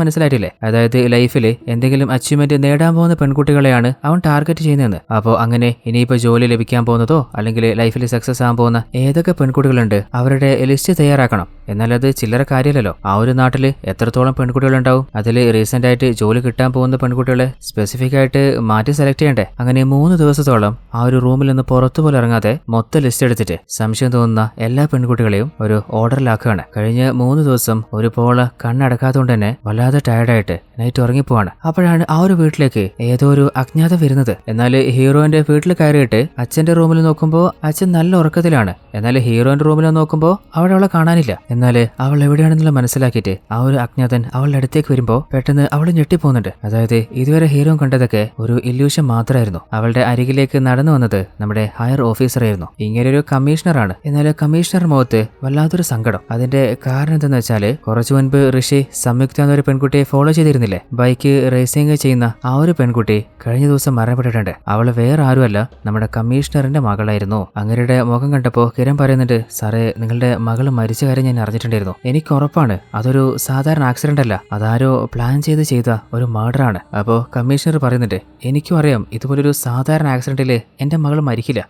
മനസ്സിലായിട്ടില്ലേ, അതായത് ലൈഫിൽ എന്തെങ്കിലും അച്ചീവ്മെന്റ് നേടാൻ പോകുന്ന പെൺകുട്ടികളെയാണ് അവൻ ടാർഗറ്റ് ചെയ്യുന്നതെന്ന്. അപ്പോൾ അങ്ങനെ ഇനിയിപ്പോൾ ജോലി ലഭിക്കാൻ പോകുന്നതോ അല്ലെങ്കിൽ ലൈഫിൽ സക്സസ് ആകാൻ പോകുന്ന ഏതൊക്കെ പെൺകുട്ടികളുണ്ട് അവരുടെ ലിസ്റ്റ് തയ്യാറാക്കണം. എന്നാൽ അത് ചില്ലറ കാര്യമല്ലല്ലോ. ആ ഒരു നാട്ടിൽ എത്രത്തോളം പെൺകുട്ടികളുണ്ടാവും, അതിൽ റീസെന്റ് ആയിട്ട് ജോലി കിട്ടാൻ പോകുന്ന പെൺകുട്ടികളെ സ്പെസിഫിക് ആയിട്ട് മാറ്റി സെലക്ട് ചെയ്യണ്ടേ. അങ്ങനെ 3 ദിവസത്തോളം ആ ഒരു റൂമിൽ നിന്ന് പുറത്തു പോലും ഇറങ്ങാതെ മൊത്തം ലിസ്റ്റ് എടുത്തിട്ട് സംശയം തോന്നുന്ന എല്ലാ പെൺകുട്ടികളെയും ഒരു ഓർഡറിലാക്കുകയാണ്. കഴിഞ്ഞ 3 ദിവസം ഒരു പോള കണ്ണടക്കാത്തതുകൊണ്ട് തന്നെ വല്ലാതെ ടയർഡായിട്ട് നൈറ്റ് ഉറങ്ങിപ്പോവാണ്. അപ്പോഴാണ് ആ ഒരു വീട്ടിലേക്ക് ഏതോ ഒരു അജ്ഞാതം വരുന്നത്. എന്നാൽ ഹീറോയിന്റെ വീട്ടിൽ കയറിയിട്ട് അച്ഛന്റെ റൂമിൽ നോക്കുമ്പോൾ അച്ഛൻ നല്ല ഉറക്കത്തിലാണ്. എന്നാൽ ഹീറോയിന്റെ റൂമിൽ നോക്കുമ്പോൾ അവിടെ അവളെ കാണാനില്ല. എന്നാൽ അവൾ എവിടെയാണെന്നുള്ള മനസ്സിലാക്കിയിട്ട് ആ ഒരു അജ്ഞാതൻ അവളുടെ അടുത്തേക്ക് വരുമ്പോൾ പെട്ടെന്ന് അവൾ ഞെട്ടിപ്പോകുന്നുണ്ട്. അതായത് ഇതുവരെ ഹീറോ കണ്ടതൊക്കെ ഒരു ഇല്യൂഷൻ മാത്രമായിരുന്നു. അവളുടെ അരികിലേക്ക് നടന്നു വന്നത് നമ്മുടെ ഹയർ ഓഫീസറായിരുന്നു. ഇങ്ങനെ ഒരു കമ്മീഷണറാണ്. എന്നാൽ കമ്മീഷണർ മുഖത്ത് വല്ലാത്തൊരു സങ്കടം. അതിന്റെ കാരണം എന്താണെന്ന് വെച്ചാല് കുറച്ചു മുൻപ് ഋഷി സംയുക്ത എന്നൊരു പെൺകുട്ടിയെ ഫോളോ ചെയ്തിരുന്നില്ലേ, ബൈക്ക് റേസിംഗ് ചെയ്യുന്ന ആ ഒരു പെൺകുട്ടി കഴിഞ്ഞ ദിവസം മരണപ്പെട്ടിട്ടുണ്ട്. അവള് വേറെ ആരുമല്ല, നമ്മുടെ കമ്മീഷണറിന്റെ മകളായിരുന്നു. അങ്ങേരുടെ മുഖം കണ്ടപ്പോ കിരൺ പറയുന്നുണ്ട്, സാറേ നിങ്ങളുടെ മകള് മരിച്ച കാര്യം ഞാൻ അറിഞ്ഞിട്ടുണ്ടായിരുന്നു. എനിക്ക് ഉറപ്പാണ് അതൊരു സാധാരണ ആക്സിഡന്റ് അല്ല, അതാരോ പ്ലാൻ ചെയ്ത ഒരു മർഡർ ആണ്. അപ്പോ കമ്മീഷണർ പറയുന്നുണ്ട്, എനിക്കും അറിയാം ഇതുപോലൊരു സാധാരണ ആക്സിഡന്റില് എന്റെ മകൾ മരിക്കില്ല.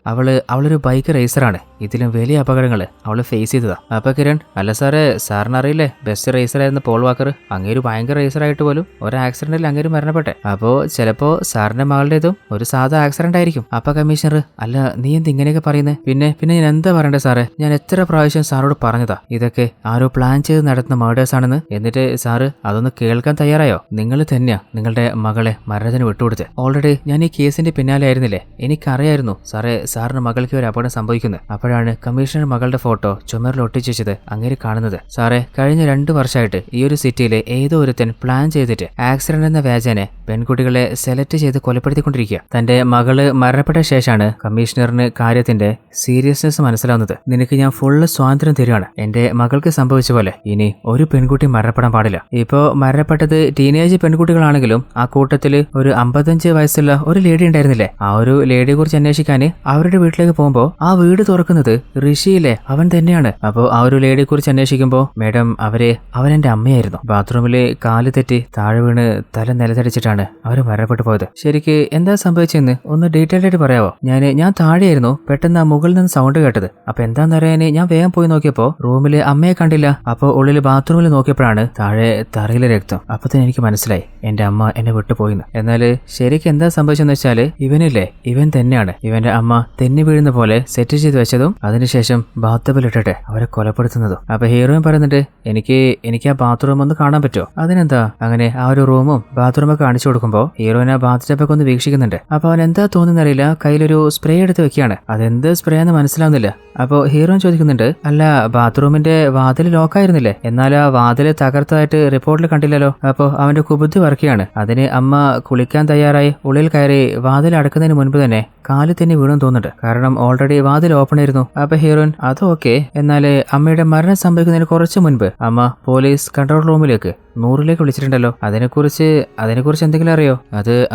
അവളൊരു ബൈക്ക് റേസറാണ്. ഇതിലും വലിയ അപകടങ്ങൾ അവള് ഫേസ് ചെയ്തതാ. അപ്പൊ കിരൺ, അല്ല സാറേ സാറിന് അറിയില്ലേ ബെസ്റ്റ് റേസറായിരുന്നു പോൾ വാക്കർ. അങ്ങേര് ഭയങ്കര റേസറായിട്ട് പോലും ഒരു ആക്സിഡന്റിൽ അങ്ങേര് മരണപ്പെട്ടെ. അപ്പോ ചിലപ്പോ സാറിന്റെ മകളുടേതും ഒരു സാധാ ആക്സിഡന്റ് ആയിരിക്കും. അപ്പൊ കമ്മീഷണർ, അല്ല നീ എന്ത് ഇങ്ങനെയൊക്കെ പറയുന്നത്? പിന്നെ ഞാൻ എന്താ പറയണ്ടേ സാറേ? ഞാൻ എത്ര പ്രാവശ്യം സാറോട് പറഞ്ഞതാ ഇതൊക്കെ ആരോ പ്ലാൻ ചെയ്ത് നടത്തുന്ന മർഡേഴ്സ് ആണെന്ന്. എന്നിട്ട് സാറ് അതൊന്ന് കേൾക്കാൻ തയ്യാറായോ? നിങ്ങൾ തന്നെയാ നിങ്ങളുടെ മകളെ മരണത്തിന് വിട്ടുകൊടുത്ത്. ഓൾറെഡി ഞാൻ ഈ കേസിന്റെ പിന്നാലെ ആയിരുന്നില്ലേ, എനിക്കറിയായിരുന്നു സാറേ സാറിന്റെ മകൾക്ക് ഒരു അപകടം സംഭവിക്കുന്നത്. അപ്പോഴാണ് കമ്മീഷണർ മകളുടെ ഫോട്ടോ ചുമരിൽ ഒട്ടിച്ചു വെച്ചത് അങ്ങേര് കാണുന്നത്. സാറേ കഴിഞ്ഞ 2 വർഷമായിട്ട് ഈ ഒരു സിറ്റിയിലെ ഏതോ ഒരുത്തൻ പ്ലാൻ ചെയ്തിട്ട് ആക്സിഡന്റ് എന്ന വ്യാജനെ പെൺകുട്ടികളെ സെലക്ട് ചെയ്ത് കൊലപ്പെടുത്തിക്കൊണ്ടിരിക്കുക. തന്റെ മകള് മരണപ്പെട്ട ശേഷമാണ് കമ്മീഷണറിന് കാര്യത്തിന്റെ സീരിയസ്നെസ് മനസ്സിലാവുന്നത്. നിനക്ക് ഞാൻ ഫുള്ള് സ്വാതന്ത്ര്യം തരികയാണ്. എന്റെ മകൾക്ക് സംഭവിച്ച പോലെ ഇനി ഒരു പെൺകുട്ടി മരണപ്പെടാൻ പാടില്ല. ഇപ്പോ മരണപ്പെട്ടത് ടീനേജ് പെൺകുട്ടികളാണെങ്കിലും ആ കൂട്ടത്തില് ഒരു 55 വയസ്സുള്ള ഒരു ലേഡി ഉണ്ടായിരുന്നില്ലേ, ആ ഒരു ലേഡിയെ കുറിച്ച് അന്വേഷിക്കാൻ അവരുടെ വീട്ടിലേക്ക് പോകുമ്പോ ആ വീട് തുറക്കുന്നത് ഋഷിയിലെ അവൻ തന്നെയാണ്. അപ്പോ ആ ഒരു ലേഡിയെ കുറിച്ച് അന്വേഷിക്കുമ്പോ മേഡം അവൻ എന്റെ അമ്മയായിരുന്നു. ബാത്റൂമില് കാല് തെറ്റി താഴെ വീണ് തല നിലത്തടിച്ചിട്ടാണ് അവര് മരണപ്പെട്ടു പോയത്. ശരിക്ക് എന്താ സംഭവിച്ചെന്ന് ഒന്ന് ഡീറ്റെയിൽ ആയിട്ട് പറയാവോ? ഞാൻ താഴെയായിരുന്നു, പെട്ടെന്ന് ആ മുകളിൽ നിന്ന് സൗണ്ട് കേട്ടത്. അപ്പൊ എന്താന്നറിയാന് ഞാൻ വേഗം പോയി നോക്കിയപ്പോ റൂമില് അമ്മയെ കണ്ടില്ല. അപ്പൊ ഉള്ളില് ബാത്റൂമിൽ നോക്കിയപ്പോഴാണ് താഴെ തറയിലെ രക്തം. അപ്പത്തിന് എനിക്ക് മനസ്സിലായി എന്റെ അമ്മ എന്നെ വിട്ടുപോയിന്ന്. എന്നാല് ശരിക്കും എന്താ സംഭവിച്ചെന്ന് വെച്ചാല് ഇവൻ തന്നെയാണ് ഇവന്റെ അമ്മ തെന്നി വീഴുന്ന പോലെ സെറ്റ് ചെയ്ത് വെച്ചതും അതിനുശേഷം ബാത്ടബിലിട്ടിട്ട് അവരെ കൊലപ്പെടുത്തുന്നതും. അപ്പൊ ഹീറോയിൻ പറയുന്നുണ്ട്, എനിക്ക് ആ ബാത്റൂം ഒന്ന് കാണാൻ പറ്റുമോ? അതിനെന്താ? അങ്ങനെ ആ ഒരു റൂമും ബാത്റൂമൊക്കെ കാണിച്ചു കൊടുക്കുമ്പോൾ ഹീറോയിൻ ആ ബാത്ടബൊക്കെ ഒന്ന് വീക്ഷിക്കുന്നുണ്ട്. അപ്പൊ അവൻ എന്താ തോന്നുന്നറിയില്ല, കയ്യിലൊരു സ്പ്രേ എടുത്ത് വെക്കുകയാണ്. അതെന്ത് സ്പ്രേ എന്ന് മനസ്സിലാവുന്നില്ല. അപ്പോൾ ഹീറോയിൻ ചോദിക്കുന്നുണ്ട്, അല്ല ബാത്റൂമിന്റെ വാതിൽ ലോക്കായിരുന്നില്ലേ, എന്നാൽ ആ വാതിൽ തകർത്തതായിട്ട് റിപ്പോർട്ടിൽ കണ്ടില്ലല്ലോ. അപ്പോൾ അവന്റെ കുബുദ്ധി വർക്കുകയാണ്. അതിന് അമ്മ കുളിക്കാൻ തയ്യാറായി ഉള്ളിൽ കയറി വാതിൽ അടക്കുന്നതിന് മുൻപ് തന്നെ കാല് തന്നെ വീണെന്ന് തോന്നുന്നുണ്ട്. കാരണം ഓൾറെഡി വാതിൽ ഓപ്പൺ ആയിരുന്നു. അപ്പൊ ഹീറോയിൻ അത് ഓക്കെ, എന്നാല് അമ്മയുടെ മരണം സംഭവിക്കുന്നതിന് കുറച്ച് മുൻപ് അമ്മ പോലീസ് കൺട്രോൾ റൂമിലേക്ക് 100ലേക്ക് വിളിച്ചിട്ടുണ്ടല്ലോ. അതിനെക്കുറിച്ച് എന്തെങ്കിലും അറിയോ?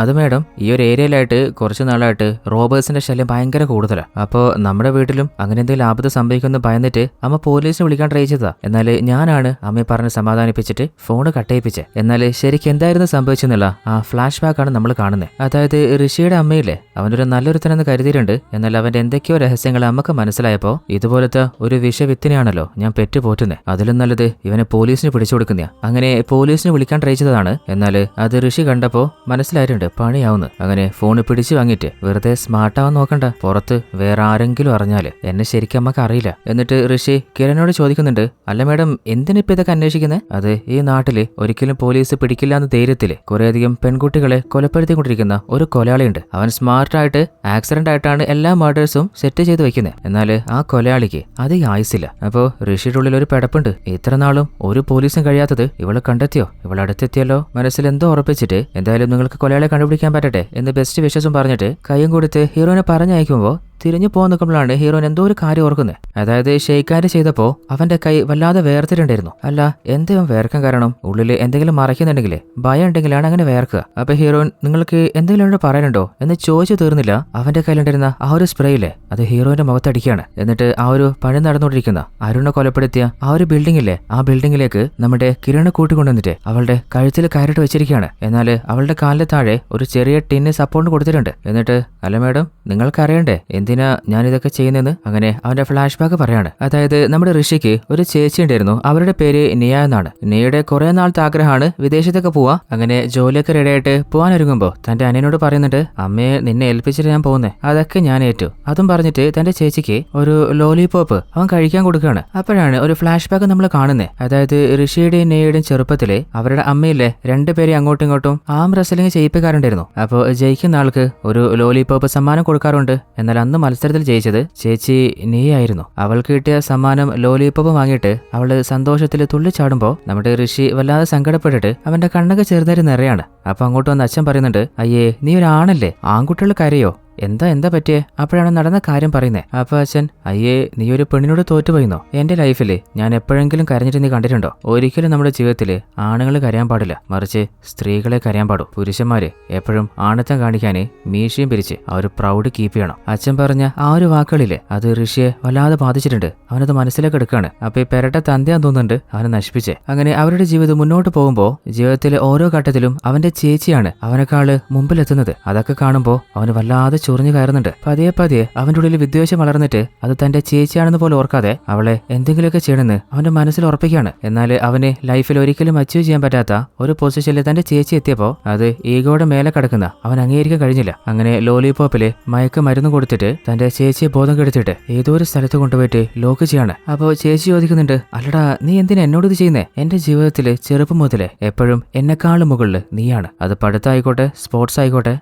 അത് മേഡം, ഈ ഒരു ഏരിയയിലായിട്ട് കുറച്ച് നാളായിട്ട് റോബേഴ്സിന്റെ ശല്യം ഭയങ്കര കൂടുതലാണ്. അപ്പോൾ നമ്മുടെ വീട്ടിലും അങ്ങനെ എന്തെങ്കിലും ആപത്ത് സംഭവിക്കുമെന്ന് ഭയന്നിട്ട് അമ്മ പോലീസിനെ വിളിക്കാൻ ട്രൈ ചെയ്തതാ. എന്നാൽ ഞാനാണ് അമ്മയെ പറഞ്ഞ് സമാധാനിപ്പിച്ചിട്ട് ഫോണ് കട്ടയിപ്പിച്ചത്. എന്നാൽ ശരിക്കും എന്തായിരുന്നു സംഭവിച്ചെന്നുള്ള ആ ഫ്ലാഷ് ബാക്ക് ആണ് നമ്മൾ കാണുന്നത്. അതായത് ഋഷിയുടെ അമ്മയില്ലേ, അവനൊരു നല്ലൊരുത്തനെന്ന് കരുതിയിട്ടുണ്ട്. എന്നാൽ അവന്റെ എന്തൊക്കെയോ രഹസ്യങ്ങൾ അമ്മക്ക് മനസ്സിലായപ്പോ ഇതുപോലത്തെ ഒരു വിഷവിത്തിനെയാണല്ലോ ഞാൻ പെറ്റുപോറ്റുന്നത്. അതിലും നല്ലത് ഇവനെ പോലീസിന് പിടിച്ചു കൊടുക്കുന്ന. അങ്ങനെ പോലീസിനെ വിളിക്കാൻ ട്രൈ ചെയ്തതാണ്. എന്നാൽ അത് ഋഷി കണ്ടപ്പോ മനസ്സിലായിട്ടുണ്ട് പണിയാവുന്നു. അങ്ങനെ ഫോണ് പിടിച്ചു വാങ്ങിയിട്ട് വെറുതെ സ്മാർട്ടാവാൻ നോക്കണ്ട, പുറത്ത് വേറെ ആരെങ്കിലും അറിഞ്ഞാല് എന്നെ ശരിക്കും അമ്മക്ക് അറിയില്ല. എന്നിട്ട് ഋഷി കിരണിനോട് ചോദിക്കുന്നുണ്ട്, അല്ല മേഡം എന്തിനിപ്പോ ഇതൊക്കെ അന്വേഷിക്കുന്നത്? അത് ഈ നാട്ടില് ഒരിക്കലും പോലീസ് പിടിക്കില്ല എന്ന ധൈര്യത്തില് കുറേയധികം പെൺകുട്ടികളെ കൊലപ്പെടുത്തിക്കൊണ്ടിരിക്കുന്ന ഒരു കൊലയാളിയുണ്ട്. അവൻ സ്മാർട്ടായിട്ട് ആക്സിഡന്റ് ആയിട്ടാണ് എല്ലാ മർഡേഴ്സും സെറ്റ് ചെയ്ത് വെക്കുന്നത്. എന്നാൽ ആ കൊലയാളിക്ക് അധികം ആയുസില്ല. അപ്പോ ഋഷിയുടെ ഉള്ളിൽ ഒരു പെടപ്പുണ്ട്. ഇത്ര നാളും ഒരു പോലീസും കഴിയാത്തത് ഇവള് കണ്ടെത്തിയോ? ഇവളടുത്തെത്തിയല്ലോ. മനസ്സിൽ എന്തോ ഉറപ്പിച്ചിട്ട് എന്തായാലും നിങ്ങൾക്ക് കൊലയാളെ കണ്ടുപിടിക്കാൻ പറ്റട്ടെ എന്ന് ബെസ്റ്റ് വിശ്വാസം പറഞ്ഞിട്ട് കൈയും കൊടുത്ത് ഹീറോയിനെ പറഞ്ഞയക്കുമ്പോ തിരിഞ്ഞു പോകാൻ നിൽക്കുമ്പോഴാണ് ഹീറോയിൻ എന്തോ ഒരു കാര്യം ഓർക്കുന്നത്. അതായത് ഷെയ്ക്കാൻഡ് ചെയ്തപ്പോ അവന്റെ കൈ വല്ലാതെ വേർത്തിട്ടുണ്ടായിരുന്നു. അല്ല എന്തെങ്കിലും വേർക്കാൻ കാരണം ഉള്ളില് എന്തെങ്കിലും മറയ്ക്കുന്നുണ്ടെങ്കിൽ ഭയം ഉണ്ടെങ്കിലാണ് അങ്ങനെ വേർക്കുക. അപ്പൊ ഹീറോയിൻ നിങ്ങൾക്ക് എന്തെങ്കിലും പറയാനുണ്ടോ എന്ന് ചോദിച്ചു തീർന്നില്ല. അവന്റെ കയ്യിലുണ്ടായിരുന്ന ആ ഒരു സ്പ്രേ ഇല്ലേ, അത് ഹീറോയിന്റെ മുഖത്തടിക്കുകയാണ്. എന്നിട്ട് ആ ഒരു പണി നടന്നുകൊണ്ടിരിക്കുന്ന അരുണിനെ കൊലപ്പെടുത്തിയ ആ ഒരു ബിൽഡിംഗില്ലേ, ആ ബിൽഡിംഗിലേക്ക് നമ്മുടെ കിരണ് കൂട്ടിക്കൊണ്ടുവന്നിട്ട് അവളുടെ കഴുത്തിൽ കയറിട്ട് വെച്ചിരിക്കുകയാണ്. എന്നാൽ അവളുടെ കാലിന് താഴെ ഒരു ചെറിയ ടിന്ന് സപ്പോർട്ട് കൊടുത്തിട്ടുണ്ട്. എന്നിട്ട് അല്ല മേഡം നിങ്ങൾക്കറിയണ്ടേ എന്തിനാ എന്തിനാ ഞാൻ ഇതൊക്കെ ചെയ്യുന്നതെന്ന് അങ്ങനെ അവന്റെ ഫ്ലാഷ് ബാക്ക് പറയാണ്. അതായത് നമ്മുടെ ഋഷിക്ക് ഒരു ചേച്ചി ഉണ്ടായിരുന്നു. അവരുടെ പേര് നിയ എന്നാണ്. നിയയുടെ കുറെ നാളത്തെ ആഗ്രഹമാണ് വിദേശത്തൊക്കെ പോവാ. അങ്ങനെ ജോലിയൊക്കെ റെഡിയായിട്ട് പോകാനൊരുങ്ങുമ്പോ തന്റെ അനിയനോട് പറയുന്നുണ്ട്, അമ്മയെ നിന്നെ ഏൽപ്പിച്ചിട്ട് ഞാൻ പോകുന്നേ, അതൊക്കെ ഞാൻ ഏറ്റു. അതും പറഞ്ഞിട്ട് തന്റെ ചേച്ചിക്ക് ഒരു ലോലിപോപ്പ് അവൻ കഴിക്കാൻ കൊടുക്കുകയാണ്. അപ്പോഴാണ് ഒരു ഫ്ലാഷ് ബാക്ക് നമ്മൾ കാണുന്നത്. അതായത് ഋഷിയുടെയും നെയ്യുടെയും ചെറുപ്പത്തില് അവരുടെ അമ്മയിലെ രണ്ടുപേരെ അങ്ങോട്ടും ഇങ്ങോട്ടും ആം റെസ്ലിംഗ് ചെയ്യിപ്പിക്കാറുണ്ടായിരുന്നു. അപ്പോൾ ജയിക്കുന്ന ആൾക്ക് ഒരു ലോലിപോപ്പ് സമ്മാനം കൊടുക്കാറുണ്ട്. എന്നാൽ അന്ന് മത്സരത്തിൽ ജയിച്ചത് ചേച്ചി നെയ്യായിരുന്നു. അവൾക്ക് കിട്ടിയ സമ്മാനം ലോലിപോപ്പ് വാങ്ങിയിട്ട് അവള് സന്തോഷത്തിൽ തുള്ളിച്ചാടുമ്പോ നമ്മുടെ ഋഷി വല്ലാതെ സങ്കടപ്പെട്ടിട്ട് അവന്റെ കണ്ണൊക്കെ ചെറുതായി നിറയാണ്. അപ്പൊ അങ്ങോട്ട് വന്ന് അച്ഛൻ പറയുന്നുണ്ട്, അയ്യേ നീ ഒരാണല്ലേ, ആൺകുട്ടികൾ കരയോ, എന്താ പറ്റിയേ? അപ്പോഴാണ് നടന്ന കാര്യം പറയുന്നത്. അപ്പൊ അച്ഛൻ, അയ്യേ നീ ഒരു പെണ്ണിനോട് തോറ്റുപോയിന്നോ? എന്റെ ലൈഫില് ഞാൻ എപ്പോഴെങ്കിലും കരഞ്ഞിട്ട് നീ കണ്ടിട്ടുണ്ടോ? ഒരിക്കലും നമ്മുടെ ജീവിതത്തില് ആണുങ്ങൾ കരയാൻ പാടില്ല, മറിച്ച് സ്ത്രീകളെ കരയാൻ പാടും. പുരുഷന്മാര് എപ്പോഴും ആണത്തം കാണിക്കാന് മീശയും പിരിച്ച് ആ ഒരു പ്രൗഡ് കീപ്പ് ചെയ്യണം. അച്ഛൻ പറഞ്ഞ ആ ഒരു വാക്കുകളില്ലേ, അത് ഋഷിയെ വല്ലാതെ ബാധിച്ചിട്ടുണ്ട്. അവനത് മനസ്സിലേക്ക് എടുക്കാണ്. അപ്പൊ ഈ പെരട്ട തന്തയാൻ തോന്നുന്നുണ്ട് അവനെ നശിപ്പിച്ചേ. അങ്ങനെ അവരുടെ ജീവിതം മുന്നോട്ട് പോകുമ്പോ ജീവിതത്തിലെ ഓരോ ഘട്ടത്തിലും അവന്റെ ചേച്ചിയാണ് അവനെക്കാള് മുമ്പിലെത്തുന്നത്. അതൊക്കെ കാണുമ്പോ അവന് വല്ലാതെ ചൊറിഞ്ഞു കയറുന്നുണ്ട്. പതിയെ അവന്റെ ഉള്ളിൽ വിദ്വേഷം വളർന്നിട്ട് അത് തന്റെ ചേച്ചിയാണെന്ന് പോലെ ഓർക്കാതെ അവളെ എന്തെങ്കിലുമൊക്കെ ചെയ്യണമെന്ന് അവന്റെ മനസ്സിൽ ഉറപ്പിക്കുകയാണ്. എന്നാൽ അവന് ലൈഫിൽ ഒരിക്കലും അച്ചീവ് ചെയ്യാൻ പറ്റാത്ത ഒരു പൊസിഷനിൽ തന്റെ ചേച്ചി എത്തിയപ്പോ അത് ഈഗോയുടെ മേലെ കിടക്കുന്ന അവൻ അംഗീകരിക്കാൻ കഴിഞ്ഞില്ല. അങ്ങനെ ലോലിപോപ്പില് മയക്ക് മരുന്ന് കൊടുത്തിട്ട് തന്റെ ചേച്ചിയെ ബോധം കെടുത്തിട്ട് ഏതോ ഒരു സ്ഥലത്ത് കൊണ്ടുപോയിട്ട് ലോക്ക് ചെയ്യാണ്. അപ്പോ ചേച്ചി ചോദിക്കുന്നുണ്ട്, അല്ലടാ നീ എന്തിനാ എന്നോട് ഇത് ചെയ്യുന്നേ? എന്റെ ജീവിതത്തില് ചെറുപ്പം മുതലേ എപ്പോഴും എന്നെക്കാളും മുകളിൽ നീയാണ്. അത് പഠിത്തമായിക്കോട്ടെ, സ്പോർട്സ് ആയിക്കോട്ടെ,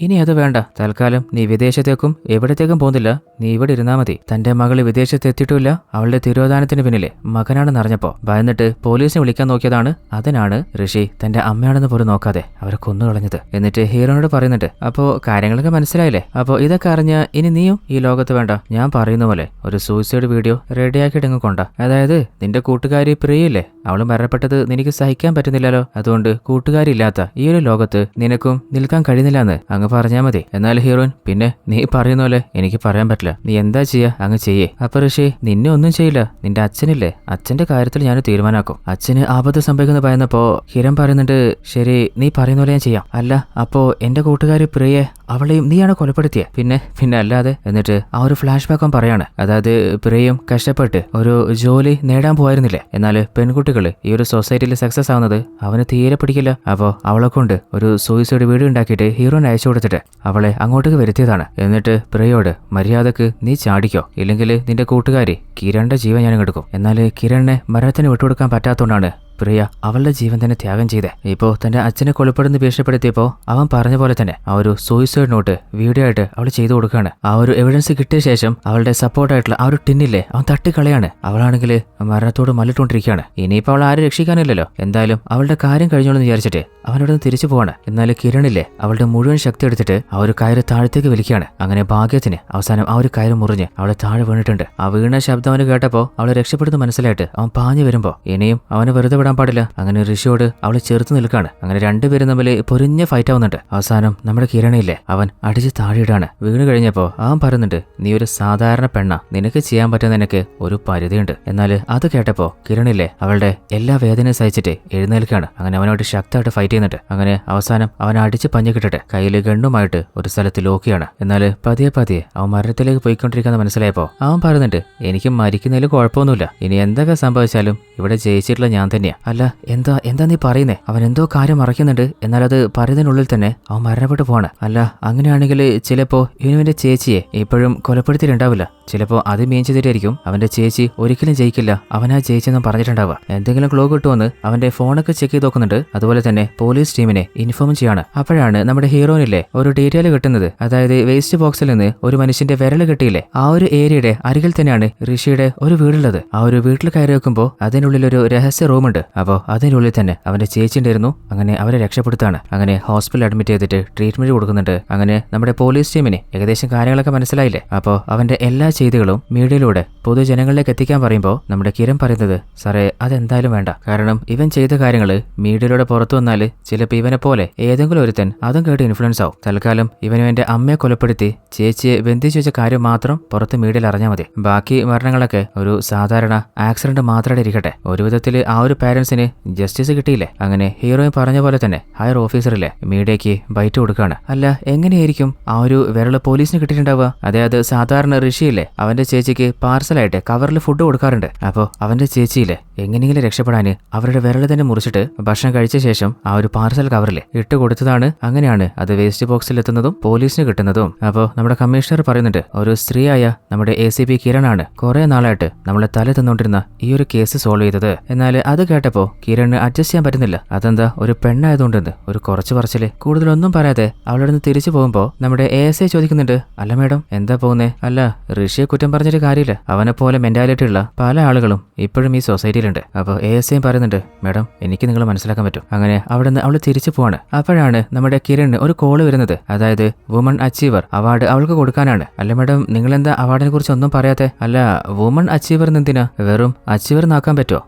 ഇനി അത് വേണ്ട. തൽക്കാലം നീ വിദേശത്തേക്കും എവിടത്തേക്കും പോകുന്നില്ല, നീ ഇവിടെ ഇരുന്നാ മതി. തന്റെ മകള് വിദേശത്ത് എത്തിയിട്ടില്ല, അവളുടെ തിരോധാനത്തിന് പിന്നിലെ മകനാണെന്ന് അറിഞ്ഞപ്പോ ഭയന്നിട്ട് പോലീസിനെ വിളിക്കാൻ നോക്കിയതാണ്. അതിനാണ് ഋഷി തന്റെ അമ്മയാണെന്ന് പോലും നോക്കാതെ അവരെ കൊന്നുകളഞ്ഞത്. എന്നിട്ട് ഹീറോനോട് പറയുന്നുണ്ട്, അപ്പോ കാര്യങ്ങളൊക്കെ മനസ്സിലായില്ലേ? അപ്പോ ഇതൊക്കെ അറിഞ്ഞ ഇനി നീയും ഈ ലോകത്ത് വേണ്ട. ഞാൻ പറയുന്ന പോലെ ഒരു സൂയിസൈഡ് വീഡിയോ റെഡിയാക്കിയിട്ട് ഇങ്ങ് കൊണ്ട. അതായത് നിന്റെ കൂട്ടുകാരി പ്രിയയില്ലേ, അവള് മരണപ്പെട്ടത് നിനക്ക് സഹിക്കാൻ പറ്റുന്നില്ലല്ലോ. അതുകൊണ്ട് കൂട്ടുകാരില്ലാത്ത ഈ ഒരു ലോകത്ത് നിനക്കും നിൽക്കാൻ കഴിയുന്നില്ല എന്ന് അങ്ങ് പറഞ്ഞാൽ മതി. എന്നാൽ ഹീറോയിൻ, പിന്നെ നീ പറയുന്ന പോലെ എനിക്ക് പറയാൻ പറ്റില്ല, നീ എന്താ ചെയ്യാ അങ്ങ് ചെയ്യേ. അപ്പൊ ഋഷി, നിന്നെ ഒന്നും ചെയ്യില്ല, നിന്റെ അച്ഛനില്ലേ, അച്ഛന്റെ കാര്യത്തിൽ ഞാൻ തീരുമാനാക്കും. അച്ഛന് ആപത്ത് സംഭവിക്കുന്ന പറയുന്നപ്പോ ഹിരൺ പറയുന്നുണ്ട്, ശരി നീ പറയുന്ന പോലെ ഞാൻ ചെയ്യാം. അല്ല അപ്പോ എന്റെ കൂട്ടുകാരി പ്രിയെ അവളെയും നീയാണ് കൊലപ്പെടുത്തിയ? പിന്നെ അല്ലാതെ. എന്നിട്ട് ആ ഒരു ഫ്ലാഷ് ബാക്ക് പറയാണ്. അതായത് പ്രിയയും കഷ്ടപ്പെട്ട് ഒരു ജോലി നേടാൻ പോയിരുന്നില്ലേ, എന്നാൽ പെൺകുട്ടികൾ ഈ ഒരു സൊസൈറ്റിയിൽ സക്സസ് ആവുന്നത് അവന് തീരെ പിടിക്കില്ല. അപ്പോ അവളെ കൊണ്ട് ഒരു സൂയിസൈഡ് വീഡിയോ ഉണ്ടാക്കിയിട്ട് ഹീറോനെ അയച്ചു കൊടുത്തിട്ട് അവളെ അങ്ങോട്ടേക്ക് വരുത്തിയതാണ്. എന്നിട്ട് പ്രിയയോട്, മര്യാദക്ക് നീ ചാടിക്കോ, ഇല്ലെങ്കിൽ നിന്റെ കൂട്ടുകാരി കിരണിന്റെ ജീവൻ ഞാൻ എടുക്കും. എന്നാൽ കിരണിനെ മരണത്തിന് വിട്ടുകൊടുക്കാൻ പറ്റാത്തതുകൊണ്ടാണ് പ്രിയ അവളുടെ ജീവൻ തന്നെ ത്യാഗം ചെയ്തേ. ഇപ്പോ തന്റെ അച്ഛനെ കൊലപ്പെടുന്ന ഭീഷണിപ്പെടുത്തിയപ്പോ അവൻ പറഞ്ഞ പോലെ തന്നെ ആ ഒരു സൂയിസൈഡ് നോട്ട് വീഡിയോ ആയിട്ട് അവൾ ചെയ്തു കൊടുക്കുകയാണ്. ആ ഒരു എവിഡൻസ് കിട്ടിയ ശേഷം അവളുടെ സപ്പോർട്ടായിട്ടുള്ള ആ ഒരു ടിന്നില്ലേ അവൻ തട്ടിക്കളയാണ്. അവളാണെങ്കിൽ മരണത്തോട് മല്ലിട്ടുകൊണ്ടിരിക്കുകയാണ്. ഇനിയിപ്പോൾ അവൾ ആരും രക്ഷിക്കാനില്ലല്ലോ. എന്തായാലും അവളുടെ കാര്യം കഴിഞ്ഞോളെന്ന് വിചാരിച്ചിട്ട് അവനോട് നിന്ന് തിരിച്ചു പോവാണ്. എന്നാൽ കിരണില്ലേ അവളുടെ മുഴുവൻ ശക്തി എടുത്തിട്ട് ആ ഒരു കയറ് താഴത്തേക്ക് വലിക്കുകയാണ്. അങ്ങനെ ഭാഗ്യത്തിന് അവസാനം ആ ഒരു കയറ് മുറിഞ്ഞ് അവളെ താഴെ വീണിട്ടുണ്ട്. ആ വീണ ശബ്ദം അവന് കേട്ടപ്പോ അവളെ രക്ഷപ്പെടുന്നു മനസ്സിലായിട്ട് അവൻ പാഞ്ഞു വരുമ്പോ ഇനിയും അവന് വെറുതെ വിടാൻ പാടില്ല. അങ്ങനെ ഋഷിയോട് അവളെ ചെറുത്ത് നിൽക്കാണ്. അങ്ങനെ രണ്ടുപേരും തമ്മിൽ പൊരിഞ്ഞ ഫൈറ്റ് ആവുന്നുണ്ട്. അവസാനം നമ്മുടെ കിരണില്ലേ അവൻ അടിച്ച് താഴെയിടാണ്. വീണ് കഴിഞ്ഞപ്പോ അവൻ പറയുന്നുണ്ട്, നീ ഒരു സാധാരണ പെണ്ണ, നിനക്ക് ചെയ്യാൻ പറ്റുന്ന നിനക്ക് ഒരു പരിധിയുണ്ട്. എന്നാൽ അത് കേട്ടപ്പോ കിരണില്ലേ അവളുടെ എല്ലാ വേദനയും സഹിച്ചിട്ട് എഴുന്നേൽക്കാണ്. അങ്ങനെ അവനോട് ശക്തമായിട്ട് ഫൈറ്റ് ചെയ്യുന്നുണ്ട്. അങ്ങനെ അവസാനം അവൻ അടിച്ച് പഞ്ഞു കിട്ടിട്ട് കയ്യിൽ ഗണ്ണുമായിട്ട് ഒരു സ്ഥലത്ത് ലോക്കിയാണ്. എന്നാൽ പതിയെ അവൻ മരണത്തിലേക്ക് പോയിക്കൊണ്ടിരിക്കാന്ന് മനസ്സിലായപ്പോ അവൻ പറയുന്നുണ്ട്, എനിക്ക് മരിക്കുന്നതിൽ കുഴപ്പമൊന്നുമില്ല, ഇനി എന്തൊക്കെ സംഭവിച്ചാലും ഇവിടെ ജയിച്ചിട്ടുള്ള ഞാൻ തന്നെയാ. അല്ല എന്താ നീ പറയുന്നേ? അവൻ എന്തോ കാര്യം മറയ്ക്കുന്നുണ്ട്. എന്നാൽ അത് പറയുന്നതിനുള്ളിൽ തന്നെ അവൻ മരണപ്പെട്ടു പോവാണ്. അല്ല അങ്ങനെയാണെങ്കിൽ ചിലപ്പോ ഇവന്റെ ചേച്ചിയെ ഇപ്പോഴും കൊലപ്പെടുത്തിയിട്ടുണ്ടാവില്ല. ചിലപ്പോ അത് മീൻ ചെയ്തിട്ടായിരിക്കും അവന്റെ ചേച്ചി ഒരിക്കലും ജയിക്കില്ല, അവനാ ജയിച്ചെന്നും പറഞ്ഞിട്ടുണ്ടാവുക. എന്തെങ്കിലും ക്ലോ കിട്ടുമെന്ന് അവന്റെ ഫോണൊക്കെ ചെക്ക് ചെയ്ത് നോക്കുന്നുണ്ട്. അതുപോലെ തന്നെ പോലീസ് ടീമിനെ ഇൻഫോം ചെയ്യാണ്. അപ്പോഴാണ് നമ്മുടെ ഹീറോയിനില്ലേ ഒരു ഡീറ്റെയിൽ കിട്ടുന്നത്. അതായത് വേസ്റ്റ് ബോക്സിൽ നിന്ന് ഒരു മനുഷ്യന്റെ വിരൽ കിട്ടിയില്ലേ, ആ ഒരു ഏരിയയുടെ അരികിൽ തന്നെയാണ് ഋഷിയുടെ ഒരു വീടുള്ളത്. ആ ഒരു വീട്ടിൽ കയറി വെക്കുമ്പോൾ അതിനുള്ളിൽ ഒരു രഹസ്യ റൂമുണ്ട്. അപ്പോൾ അതിനുള്ളിൽ തന്നെ അവന്റെ ചേച്ചി ഉണ്ടായിരുന്നു. അങ്ങനെ അവരെ രക്ഷപ്പെടുത്താണ്. അങ്ങനെ ഹോസ്പിറ്റലിൽ അഡ്മിറ്റ് ചെയ്തിട്ട് ട്രീറ്റ്മെന്റ് കൊടുക്കുന്നുണ്ട്. അങ്ങനെ നമ്മുടെ പോലീസ് ടീമിന് ഏകദേശം കാര്യങ്ങളൊക്കെ മനസ്സിലായില്ലേ. അപ്പോൾ അവന്റെ എല്ലാ ചെയ്തികളും മീഡിയയിലൂടെ പൊതുജനങ്ങളിലേക്ക് എത്തിക്കാൻ പറയുമ്പോൾ നമ്മുടെ കിരൺ പറയുന്നത്, സാറേ അതെന്തായാലും വേണ്ട, കാരണം ഇവൻ ചെയ്ത കാര്യങ്ങള് മീഡിയയിലൂടെ പുറത്തു വന്നാല് ചിലപ്പോൾ ഇവനെ പോലെ ഏതെങ്കിലും ഒരുത്തൻ അതും കേട്ട് ഇൻഫ്ലുവൻസ് ആവും. തൽക്കാലം ഇവന്റെ അമ്മയെ കൊലപ്പെടുത്തി ചേച്ചിയെ ബന്ധിച്ചു വെച്ച കാര്യം മാത്രം പുറത്ത് മീഡിയയിൽ അറിഞ്ഞാൽ മതി. ബാക്കി മരണങ്ങളൊക്കെ ഒരു സാധാരണ ആക്സിഡന്റ് മാത്രമായിട്ട് ഇരിക്കട്ടെ. ഒരു വിധത്തിൽ ആ ഒരു പാരന്റ്സിന് ജസ്റ്റിസ് കിട്ടിയില്ലേ. അങ്ങനെ ഹീറോയിൻ പറഞ്ഞ പോലെ തന്നെ ഹയർ ഓഫീസറിലെ മീഡിയയ്ക്ക് ബൈറ്റ് കൊടുക്കുകയാണ്. അല്ല, എങ്ങനെയായിരിക്കും ആ ഒരു വിരള് പോലീസിന് കിട്ടിയിട്ടുണ്ടാവുക? അതായത് സാധാരണ ഋഷിയില്ലേ, അവന്റെ ചേച്ചിക്ക് പാർസലായിട്ട് കവറിൽ ഫുഡ് കൊടുക്കാറുണ്ട്. അപ്പോൾ അവന്റെ ചേച്ചിയില്ലേ എങ്ങനെയെങ്കിലും രക്ഷപ്പെടാന് അവരുടെ വിരല് തന്നെ മുറിച്ചിട്ട് ഭക്ഷണം കഴിച്ച ശേഷം ആ ഒരു പാർസൽ കവറിൽ ഇട്ട് കൊടുത്തതാണ്. അങ്ങനെയാണ് അത് വേസ്റ്റ് ബോക്സിൽ എത്തുന്നതും പോലീസിന് കിട്ടുന്നതും. അപ്പോൾ നമ്മുടെ കമ്മീഷണർ പറയുന്നുണ്ട്, ഒരു സ്ത്രീയായ നമ്മുടെ ACP കിരണാണ് കുറെ നാളായിട്ട് നമ്മളെ തല തിന്നുകൊണ്ടിരുന്ന ഈ ഒരു കേസ് സോൾവ് ചെയ്തത്. എന്നാൽ അത് കേട്ടപ്പോ കിരണ് അഡ്ജസ്റ്റ് ചെയ്യാൻ പറ്റുന്നില്ല. അതെന്താ, ഒരു പെണ്ണായതുകൊണ്ടെന്ന് ഒരു കുറച്ച് പറച്ചില്. കൂടുതലൊന്നും പറയാതെ അവളുടെ നിന്ന് തിരിച്ചു പോകുമ്പോ നമ്മുടെ ASI ചോദിക്കുന്നുണ്ട്, അല്ല മേഡം എന്താ പോകുന്നേ? അല്ല, ഋഷിയെ കുറ്റം പറഞ്ഞിട്ട് കാര്യമില്ല. അവനെ പോലെ മെന്റാലിറ്റി ഉള്ള പല ആളുകളും ഇപ്പോഴും ഈ സൊസൈറ്റിയിലുണ്ട്. അപ്പോൾ ASI പറയുന്നുണ്ട്, മേഡം എനിക്ക് നിങ്ങളെ മനസ്സിലാക്കാൻ പറ്റും. അങ്ങനെ അവിടെ നിന്ന് അവള് തിരിച്ചു പോവാണ്. അപ്പോഴാണ് നമ്മുടെ കിരണ് ഒരു കോള് വരുന്നത്. അതായത് വുമൺ അച്ചീവർ അവാർഡ് അവൾക്ക് കൊടുക്കാനാണ്. അല്ല മേഡം, നിങ്ങളെന്താ അവാർഡിനെ കുറിച്ച് ഒന്നും പറയാത്തെ? അല്ല, വുമൺ അച്ചീവർ എന്തിനാ? വെറും അച്ചീവർ നാക്കാൻ പറ്റുമോ?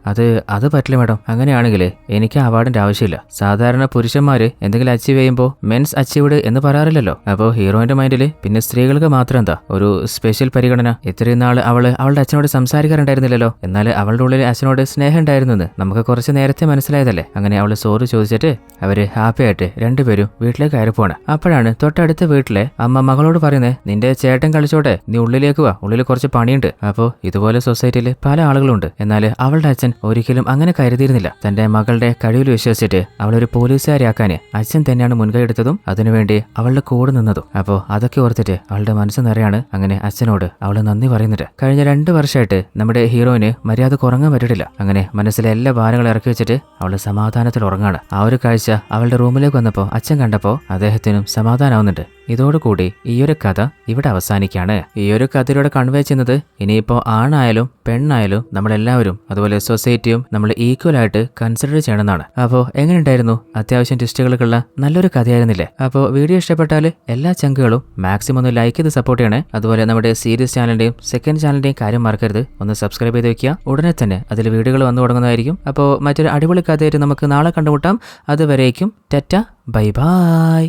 അത് പറ്റില്ല മേഡം. അങ്ങനെയാണെങ്കിൽ എനിക്ക് അവാർഡിന്റെ ആവശ്യമില്ല. സാധാരണ പുരുഷന്മാര് എന്തെങ്കിലും അച്ചീവ് ചെയ്യുമ്പോൾ മെൻസ് അച്ചീവ്ഡ് എന്ന് പറയാറില്ലല്ലോ. അപ്പോൾ ഹീറോയിന്റെ മൈൻഡില് പിന്നെ സ്ത്രീകൾക്ക് മാത്രം എന്താ ഒരു സ്പെഷ്യൽ പരിഗണന? ഇത്രയും നാൾ അവളുടെ അച്ഛനോട് സംസാരിക്കാറുണ്ടായിരുന്നില്ലല്ലോ. എന്നാൽ അവളുടെ ഉള്ളിൽ അച്ഛനോട് സ്നേഹം ഉണ്ടായിരുന്നെന്ന് നമുക്ക് കുറച്ച് നേരത്തെ മനസ്സിലായതല്ലേ. അങ്ങനെ അവള് സോറി ചോദിച്ചിട്ട് അവര് ഹാപ്പി ആയിട്ട് രണ്ടുപേരും വീട്ടിലേക്ക് കയറി പോവാണ്. അപ്പോഴാണ് തൊട്ടടുത്ത വീട്ടിലെ അമ്മ മകളോട് പറയുന്നത്, നിന്റെ ചേട്ടൻ കളിച്ചോട്ടെ, നീ ഉള്ളിലേക്ക് വാ, ഉള്ളിൽ കുറച്ച് പണിയുണ്ട്. അപ്പോൾ ഇതുപോലെ സൊസൈറ്റിയിൽ പല ആളുകളുണ്ട്. എന്നാൽ അവളുടെ അച്ഛൻ ഒരിക്കലും അങ്ങനെ കരുതിയിരുന്നില്ല. തന്റെ മകളുടെ കഴിവിൽ വിശ്വസിച്ചിട്ട് അവളൊരു പോലീസുകാരിയാക്കാന് അച്ഛൻ തന്നെയാണ് മുൻകൈ എടുത്തതും അതിനുവേണ്ടി അവളുടെ കൂടെ നിന്നതും. അപ്പോൾ അതൊക്കെ ഓർത്തിട്ട് അവളുടെ മനസ്സ് നിറയാണ്. അങ്ങനെ അച്ഛനോട് അവള് നന്ദി പറയുന്നുണ്ട്. കഴിഞ്ഞ 2 വർഷമായിട്ട് നമ്മുടെ ഹീറോയിന് മര്യാദക്ക് ഉറങ്ങാൻ പറ്റിയിട്ടില്ല. അങ്ങനെ മനസ്സിലെ എല്ലാ ഭാരങ്ങളും ഇറക്കി വെച്ചിട്ട് അവള് സമാധാനത്തിൽ ഉറങ്ങാണ്. ആ ഒരു കാഴ്ച അവളുടെ റൂമിലേക്ക് വന്നപ്പോൾ അച്ഛൻ കണ്ടപ്പോൾ അദ്ദേഹത്തിനും സമാധാനാവുന്നുണ്ട്. ഇതോടുകൂടി ഈയൊരു കഥ ഇവിടെ അവസാനിക്കാണ്. ഈയൊരു കഥയിലൂടെ കൺവേ ചെയ്യുന്നത്, ഇനിയിപ്പോ ആണായാലും പെണ്ണായാലും നമ്മളെല്ലാവരും അതുപോലെ സൊസൈറ്റിയും നമ്മൾ ഈക്വലായിട്ട് കൺസിഡർ ചെയ്യണമെന്നാണ്. അപ്പോൾ എങ്ങനെയുണ്ടായിരുന്നു? അത്യാവശ്യം ട്വിസ്റ്റുകൾക്കുള്ള നല്ലൊരു കഥയായിരുന്നില്ലേ? അപ്പോൾ വീഡിയോ ഇഷ്ടപ്പെട്ടാൽ എല്ലാ ചങ്കുകളും മാക്സിമം ഒന്ന് ലൈക്ക് ചെയ്ത് സപ്പോർട്ട് ചെയ്യണേ. അതുപോലെ നമ്മുടെ സീരീസ് ചാനലിന്റെയും സെക്കൻഡ് ചാനലിന്റെയും കാര്യം മറക്കരുത്, ഒന്ന് സബ്സ്ക്രൈബ് ചെയ്ത് വെക്കുക. ഉടനെ തന്നെ അതിൽ വീഡിയോകൾ വന്നു തുടങ്ങുന്നതായിരിക്കും. അപ്പോൾ മറ്റൊരു അടിപൊളി കഥയായിട്ട് നമുക്ക് നാളെ കണ്ടുമുട്ടാം. അതുവരേക്കും ടാറ്റ, ബൈ ബൈ.